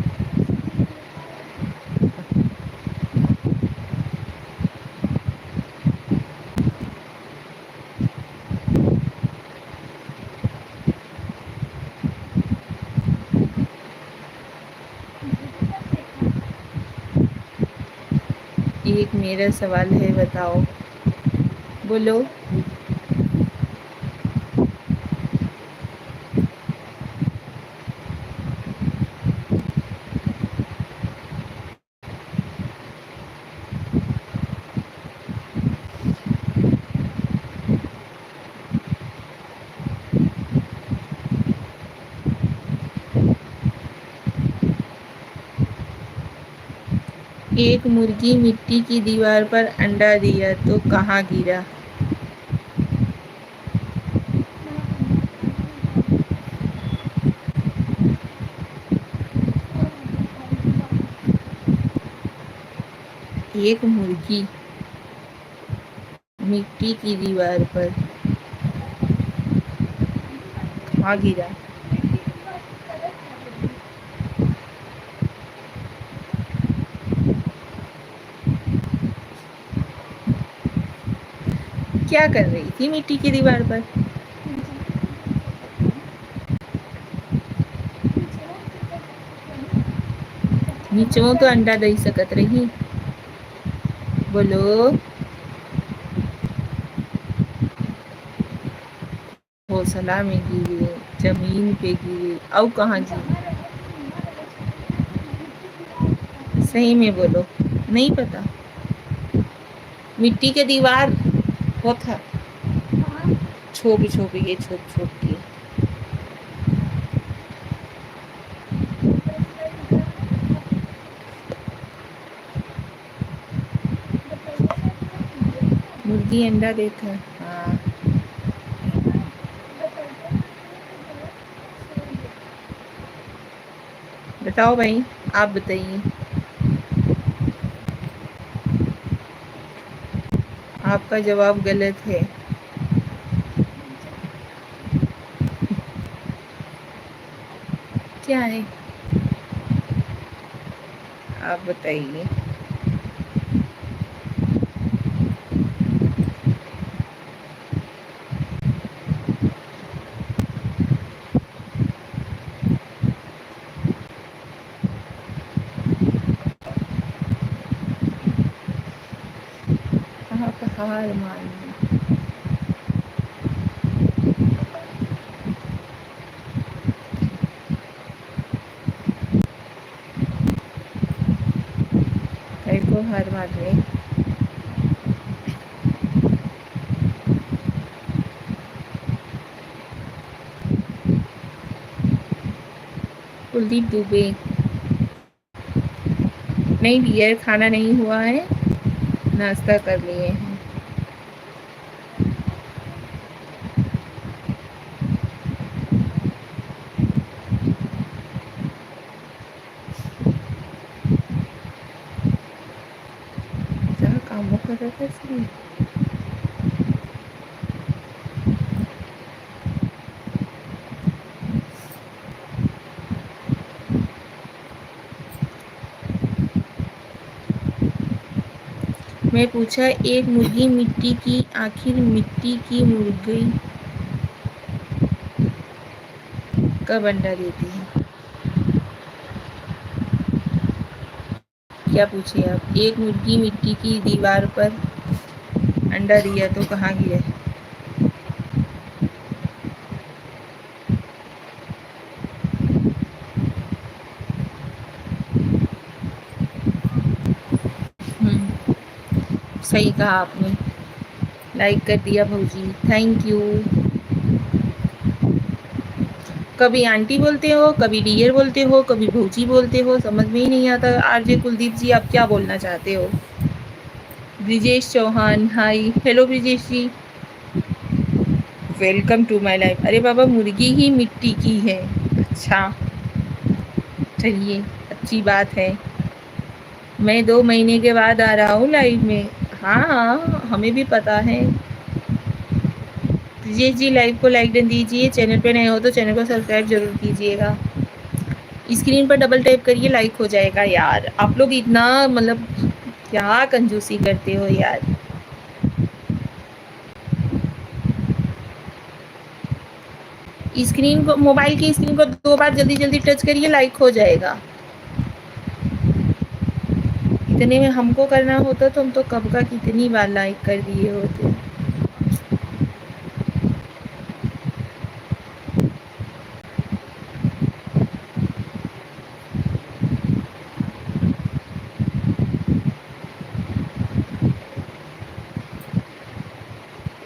A: एक मेरा सवाल है, बताओ। बोलो। एक मुर्गी मिट्टी की दीवार पर अंडा दिया तो कहाँ गिरा? एक मुर्गी मिट्टी की दीवार पर कहाँ गिरा? क्या कर रही थी मिट्टी की दीवार पर? नीचों तो अंडा दे सकत रही। बोलो। घोंसला में गिरे, जमीन पे गिरे, और कहाँ गिरे? सही में बोलो। नहीं पता। मिट्टी के दीवार वो था, छोप छोप के, छोप छोप के। मुर्गी अंडा देता है। हाँ, बताओ भाई, आप बताइए। आपका जवाब गलत है। क्या है? आप बताइए। आप हार मान ली। कई को हार मान ली। कुलदीप दुबे। नहीं डियर, खाना नहीं हुआ है, नाश्ता कर लिए हैं। जहाँ काम कर रहा था इसलिए। मैं पूछा, एक मुर्गी मिट्टी की आखिर मिट्टी की मुर्गी कब अंडा देती है? क्या पूछे आप? एक मुर्गी मिट्टी की दीवार पर अंडा दिया तो कहाँ गिरा? सही कहा आपने। लाइक कर दिया भौजी, थैंक यू। कभी आंटी बोलते हो, कभी डियर बोलते हो, कभी भौजी बोलते हो, समझ में ही नहीं आता। आरजे कुलदीप जी, आप क्या बोलना चाहते हो? Brijesh Chauhan, hi, hello Brijesh ji, welcome to my life. अरे बाबा, मुर्गी ही मिट्टी की है। अच्छा, चलिए, अच्छी बात है। मैं 2 महीने के बाद आ रहा हूँ लाइव में। हाँ हाँ, हमें भी पता है। ब्रिजेश जी, लाइव को लाइक डन दीजिए, चैनल पे नए हो तो चैनल को सब्सक्राइब जरूर कीजिएगा। स्क्रीन पर डबल टैप करिए, लाइक हो जाएगा। यार आप लोग इतना मतलब क्या कंजूसी करते हो यार। स्क्रीन को, मोबाइल की स्क्रीन को 2 बार जल्दी जल्दी टच करिए, लाइक हो जाएगा। इतने में हमको करना होता तो हम तो कब का कितनी बार लाइक कर दिए होते।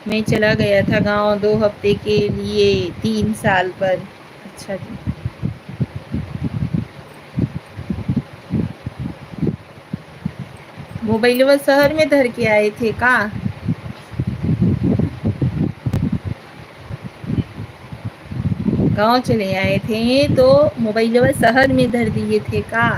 A: मैं चला गया था गांव 2 हफ्ते के लिए, 3 साल पर। अच्छा जी। मोबाइल वो शहर में धर के आए थे का? गांव चले आए थे तो मोबाइल वो शहर में धर दिए थे का?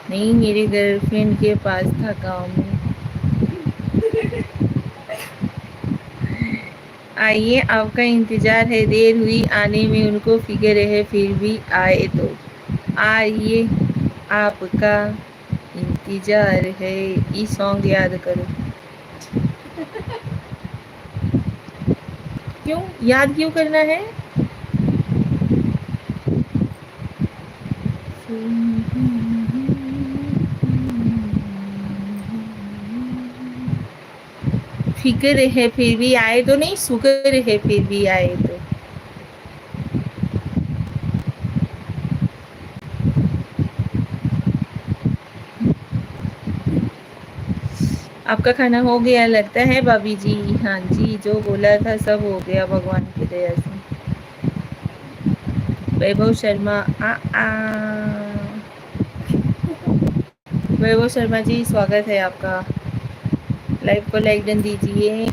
A: नहीं, मेरे गर्लफ्रेंड के पास था गांव में। आइए, आपका इंतजार है, देर हुई आने में उनको, फिक्र है फिर भी आए तो। आइए, आपका इंतजार है। ये सॉन्ग याद करो। क्यों याद क्यों करना है? फिक्र है फिर भी आए तो नहीं, शुक्र है फिर भी आए तो। आपका खाना हो गया लगता है भाभी जी। हाँ जी, जो बोला था सब हो गया भगवान की दया से। वैभव शर्मा आ वैभव शर्मा जी स्वागत है आपका। लाइव को लाइक डन दीजिए।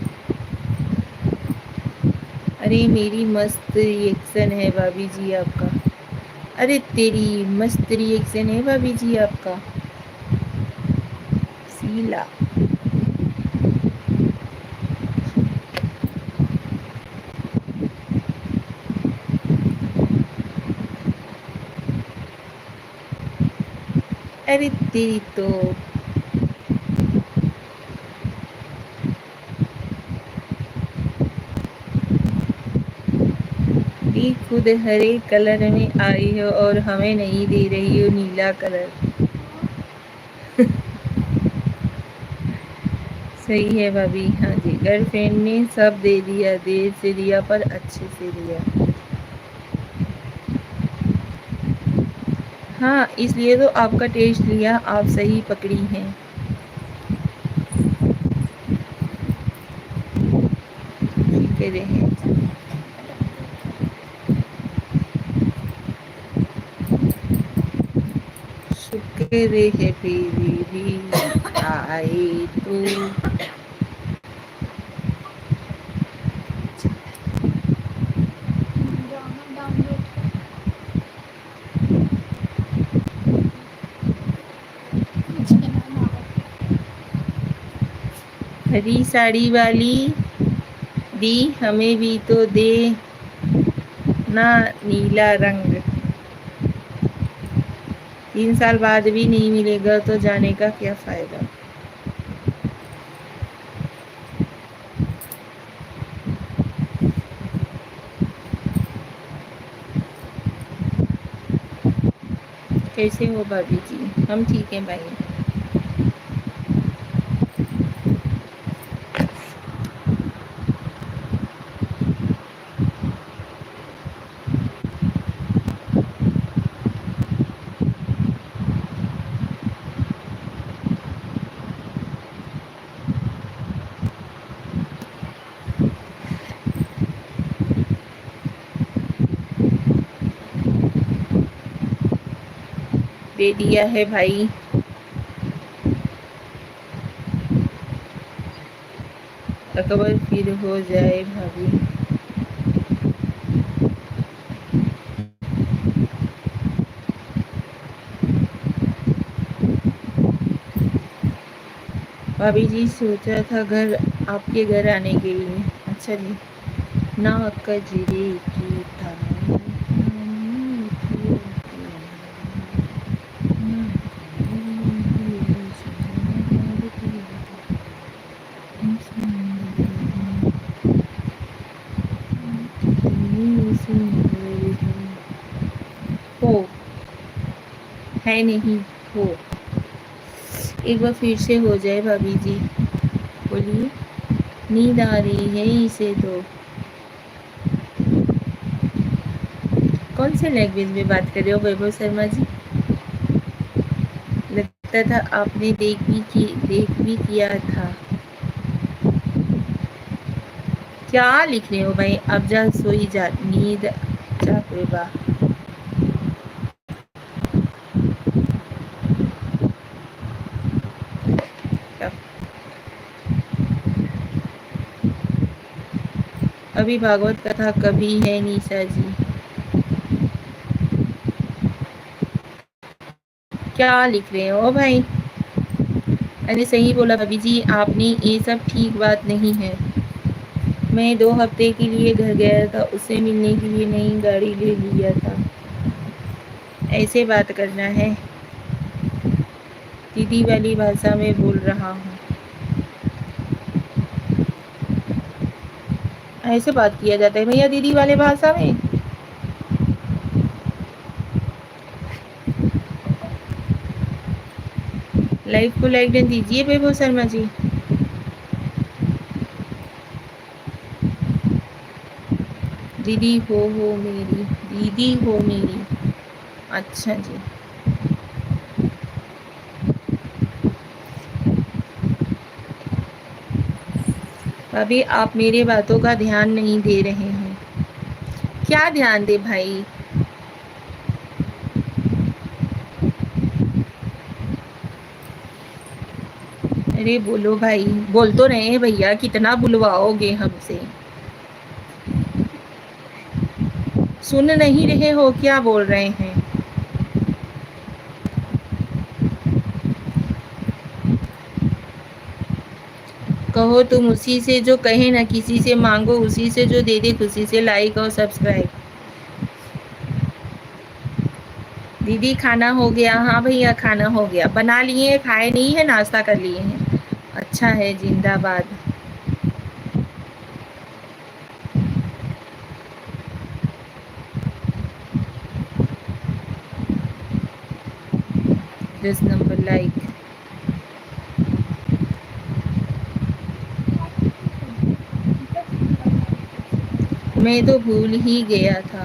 A: अरे मेरी मस्त रिएक्शन है भाभी जी आपका। अरे तेरी मस्त रिएक्शन है भाभी जी आपका। सीला अरे तेरी तो भी खुद हरे कलर में आई हो और हमें नहीं दे रही हो नीला कलर। सही है भाभी। हाँ जी, गर्लफ्रेंड ने सब दे दिया, देर से दिया पर अच्छे से दिया। हाँ, इसलिए तो आपका टेस्ट लिया, आप सही पकड़ी हैं। शुक्र है, शुक्र है फिर भी आए तो। हरी साड़ी वाली दी हमें भी तो दे ना नीला रंग। 3 साल बाद भी नहीं मिलेगा तो जाने का क्या फायदा। कैसे हो भाभी जी? हम ठीक हैं भाई। दे दिया है भाई। अकबर फिर हो जाए भाभी। भाभी जी सोचा था घर आपके घर आने के लिए। अच्छा जी। ना कजरे की था हो है नहीं हो। एक बार फिर से हो जाए भाभी जी, बोलिए। नींद आ रही है इसे तो। कौन से लैंग्वेज में बात कर रहे हो वैभव शर्मा जी? लगता था आपने देख भी किया था। क्या लिख रहे हो भाई? अब जा सोई जा, नींद जा बेबा। अभी भागवत कथा कभी है निशा जी? क्या लिख रहे हो भाई? अरे सही बोला भाभी जी आपने, ये सब ठीक बात नहीं है। मैं 2 हफ्ते के लिए घर गया था, उससे मिलने के लिए नई गाड़ी ले लिया था। ऐसे बात करना है। दीदी वाली भाषा में बोल रहा हूँ। ऐसे बात किया जाता है भैया दीदी वाले भाषा में? लाइव को लाइक डन दीजिए वैभव शर्मा जी। दीदी हो मेरी, दीदी हो मेरी। अच्छा जी। अभी आप मेरे बातों का ध्यान नहीं दे रहे हैं। क्या ध्यान दे भाई? अरे बोलो भाई, बोल तो रहे हैं भैया, कितना बुलवाओगे हमसे? सुन नहीं रहे हो क्या बोल रहे हैं? कहो तुम उसी से जो कहे ना किसी से मांगो, उसी से जो दे दे खुशी से लाइक और सब्सक्राइब। दीदी खाना हो गया? हाँ भैया खाना हो गया। बना लिए हैं, खाए नहीं है, नाश्ता कर लिए हैं। अच्छा है, जिंदाबाद। 10 नंबर लाइक। मैं तो भूल ही गया था।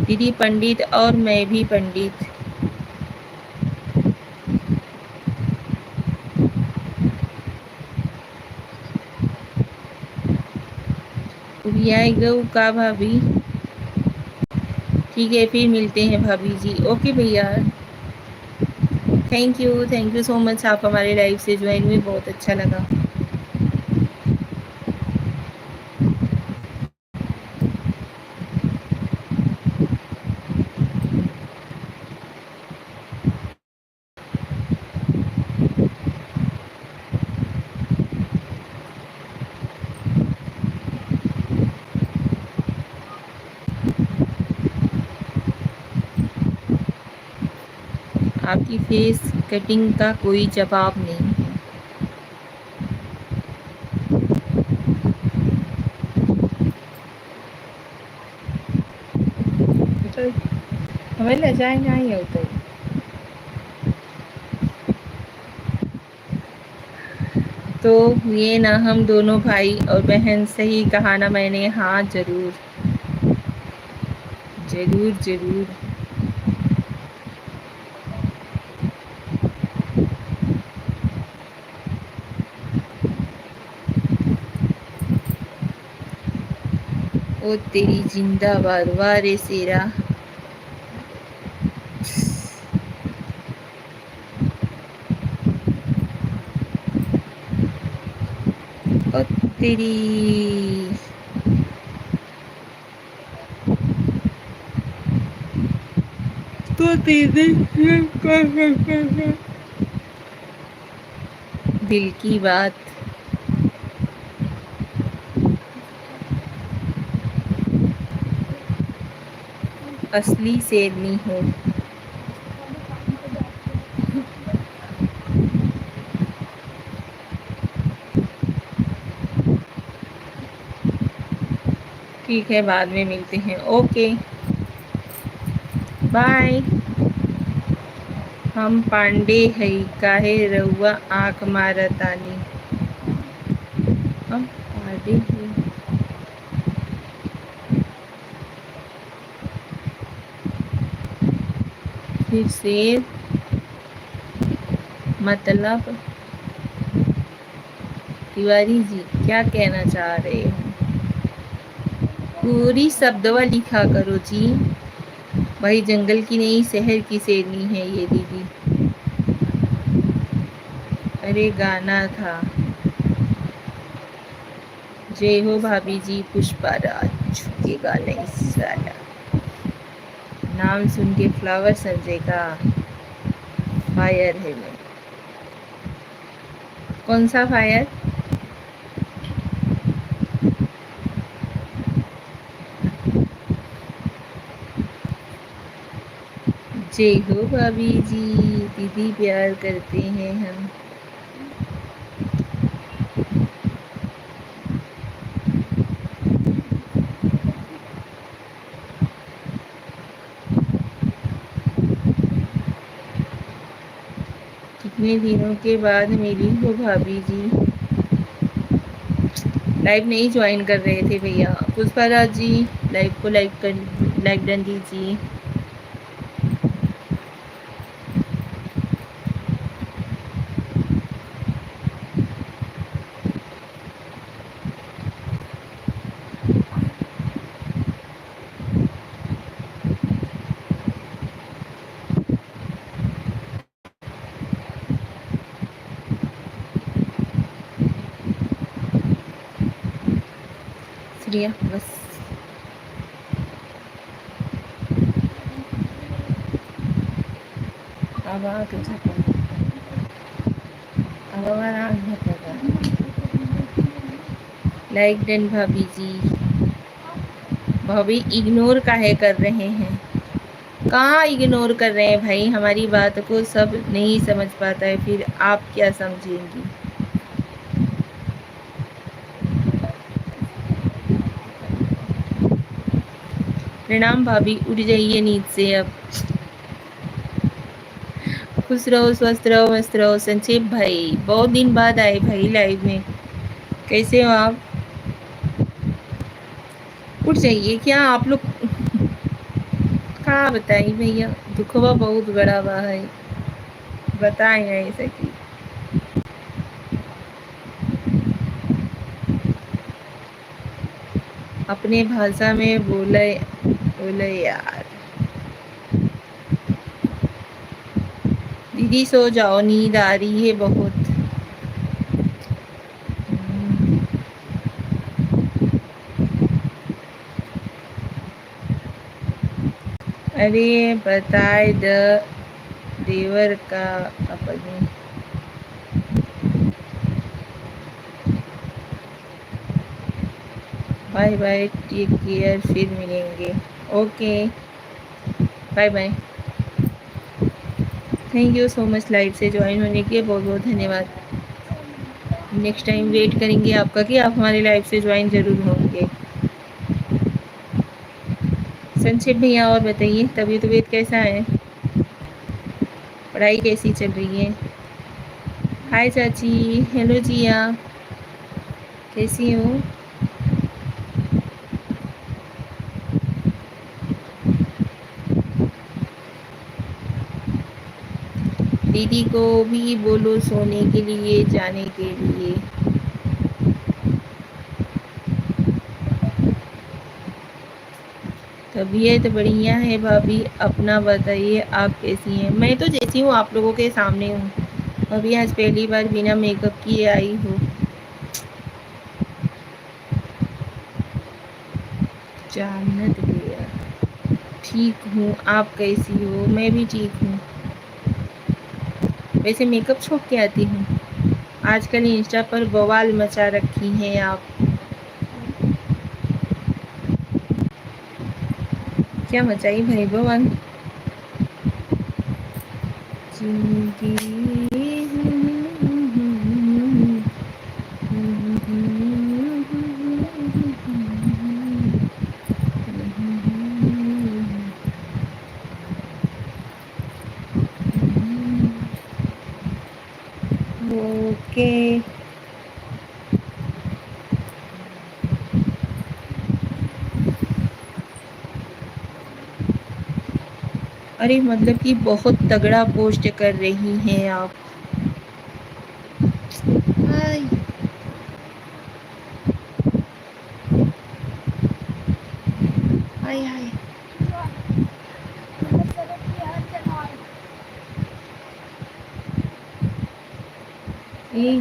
A: दीदी पंडित और मैं भी पंडित। उड़ियाई गऊ का भाभी। ठीक है फिर मिलते हैं भाभी जी। ओके भैया, थैंक यू सो मच। आप हमारे लाइव से ज्वाइन हुए, बहुत अच्छा लगा। आपकी फेस कटिंग का कोई जवाब नहीं है। हमें ले जाएंगे ही होता है। तो ये ना हम दोनों भाई और बहन, सही कहा ना मैंने? हाँ जरूर जरूर जरूर। ओ तेरी जिंदाबाद, वाह रे सेरा। ओ तेरी। तो तेरे दिल की बात। असली शेरनी हो। ठीक है, बाद में मिलते हैं। Okay bye. हम पांडे है, काहे रउआ आँख मारतानी? हम पांडे है। फिर से मतलब तिवारी जी क्या कहना चाह रहे हो? पूरी शब्दवा लिखा करो जी। भाई जंगल की नहीं, शहर की शेरनी है ये दीदी। अरे गाना था। जय हो भाभी जी। पुष्पा राज झुकेगा नहीं साला। नाम सुन के फ्लावर समझेगा। फायर है मैं। कौन सा फायर? जय हो भाभी जी। दीदी प्यार करते हैं हम। कितने दिनों के बाद मिली हो भाभी जी। लाइव नहीं ज्वाइन कर रहे थे भैया। पुष्पा राज जी लाइव को लाइक डन दीजिए। श्रेया बस आवा तुझा लाइक डन भाभी जी। भाभी इग्नोर काहे कर रहे हैं? कहाँ इग्नोर कर रहे हैं भाई? हमारी बात को सब नहीं समझ पाता है, फिर आप क्या समझेंगी? प्रणाम भाभी, उठ जाइए नींद से अब। खुश रहो, स्वस्थ रहो, मस्त रहो। संक्षेप भाई बहुत दिन बाद आए भाई लाइव में, कैसे हो आप? उठ जाइए क्या आप लोग? कहाँ बताइए भैया, दुखवा बहुत बड़ा बा है, बताए ऐसा कि अपने भाषा में बोले बोले यार। दीदी सो जाओ, नींद आ रही है बहुत। अरे बताए देवर का अपने। बाय बाय, टेक केयर, फिर मिलेंगे। Okay bye bye. Thank you so much live से ज्वाइन होने के लिए, बहुत बहुत धन्यवाद। नेक्स्ट टाइम वेट करेंगे आपका कि आप हमारे लाइव से ज्वाइन जरूर होंगे। संक्षेप भैया और बताइए, तबीयत कैसा है? पढ़ाई कैसी चल रही है? हाय चाची, हेलो जिया, कैसी हो? दीदी को भी बोलो सोने के लिए, जाने के लिए। तबीयत बढ़िया है भाभी, अपना बताइए आप कैसी हैं? मैं तो जैसी हूँ आप लोगों के सामने हूँ। अभी आज पहली बार बिना मेकअप किए आई हूँ। जन्नत गया। ठीक हूँ, आप कैसी हो? मैं भी ठीक हूँ। वैसे मेकअप छोड़ के आती हूँ। आजकल इंस्टा पर बवाल मचा रखी हैं आप। क्या मचाई भाई बवाल? ओके अरे मतलब कि बहुत तगड़ा पोस्ट कर रही हैं आप। हाय हाय हाय। ये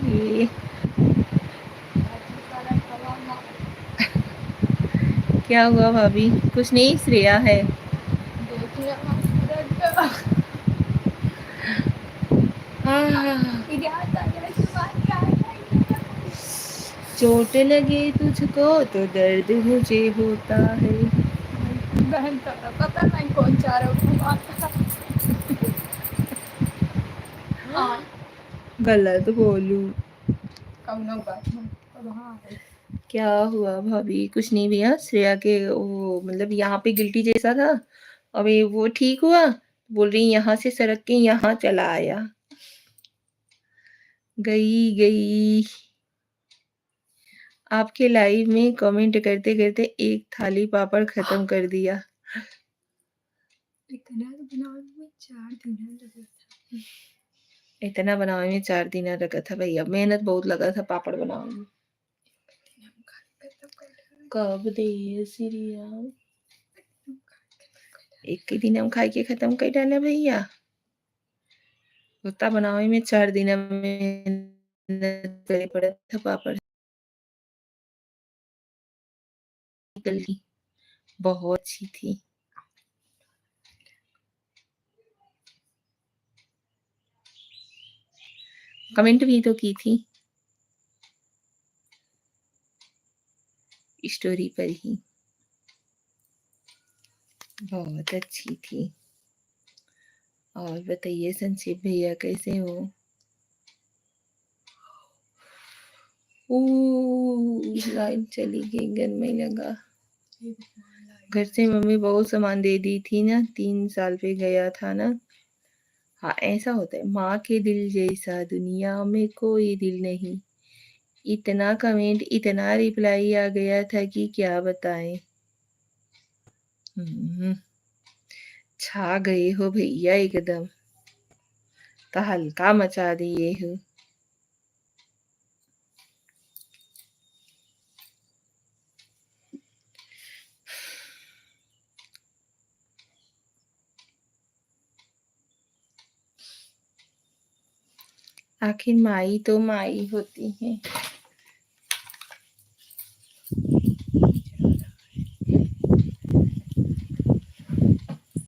A: ये क्या हुआ भाभी? कुछ नहीं, श्रेया है। चोट लगे तुझको तो दर्द मुझे होता है। बहन पता नहीं कौन चाह रहा गलत बोलू। क्या हुआ भाभी? कुछ नहीं भैया, श्रेया के वो मतलब यहाँ पे गिल्टी जैसा था, अभी वो ठीक हुआ। बोल रही यहाँ से सड़क के यहाँ चला आया। गई गई। आपके लाइव में कमेंट करते करते एक थाली पापड़ खत्म कर दिया। इतना बनाने में 4 दिन लगा था भैया, मेहनत बहुत लगा था पापड़ बनाने में। कब दे सिरिया, एक ही दिन हम खा के खत्म कर डाले भैया। उतना बनावे में 4 दिन मेहनत करे पड़त था पापड़ निकल गई, बहुत अच्छी थी। कमेंट भी तो की थी स्टोरी पर ही, बहुत अच्छी थी। और बताइए संक्षेप भैया कैसे हो? लाइन चली गई, घर में लगा। घर से मम्मी बहुत सामान दे दी थी ना, 3 साल पे गया था ना। हाँ ऐसा होता है, माँ के दिल जैसा दुनिया में कोई दिल नहीं। इतना कमेंट, इतना रिप्लाई आ गया था कि क्या बताएं। छा गए हो भैया एकदम, तो हल्का मचा दिए हो। आखिर माई तो माई होती है।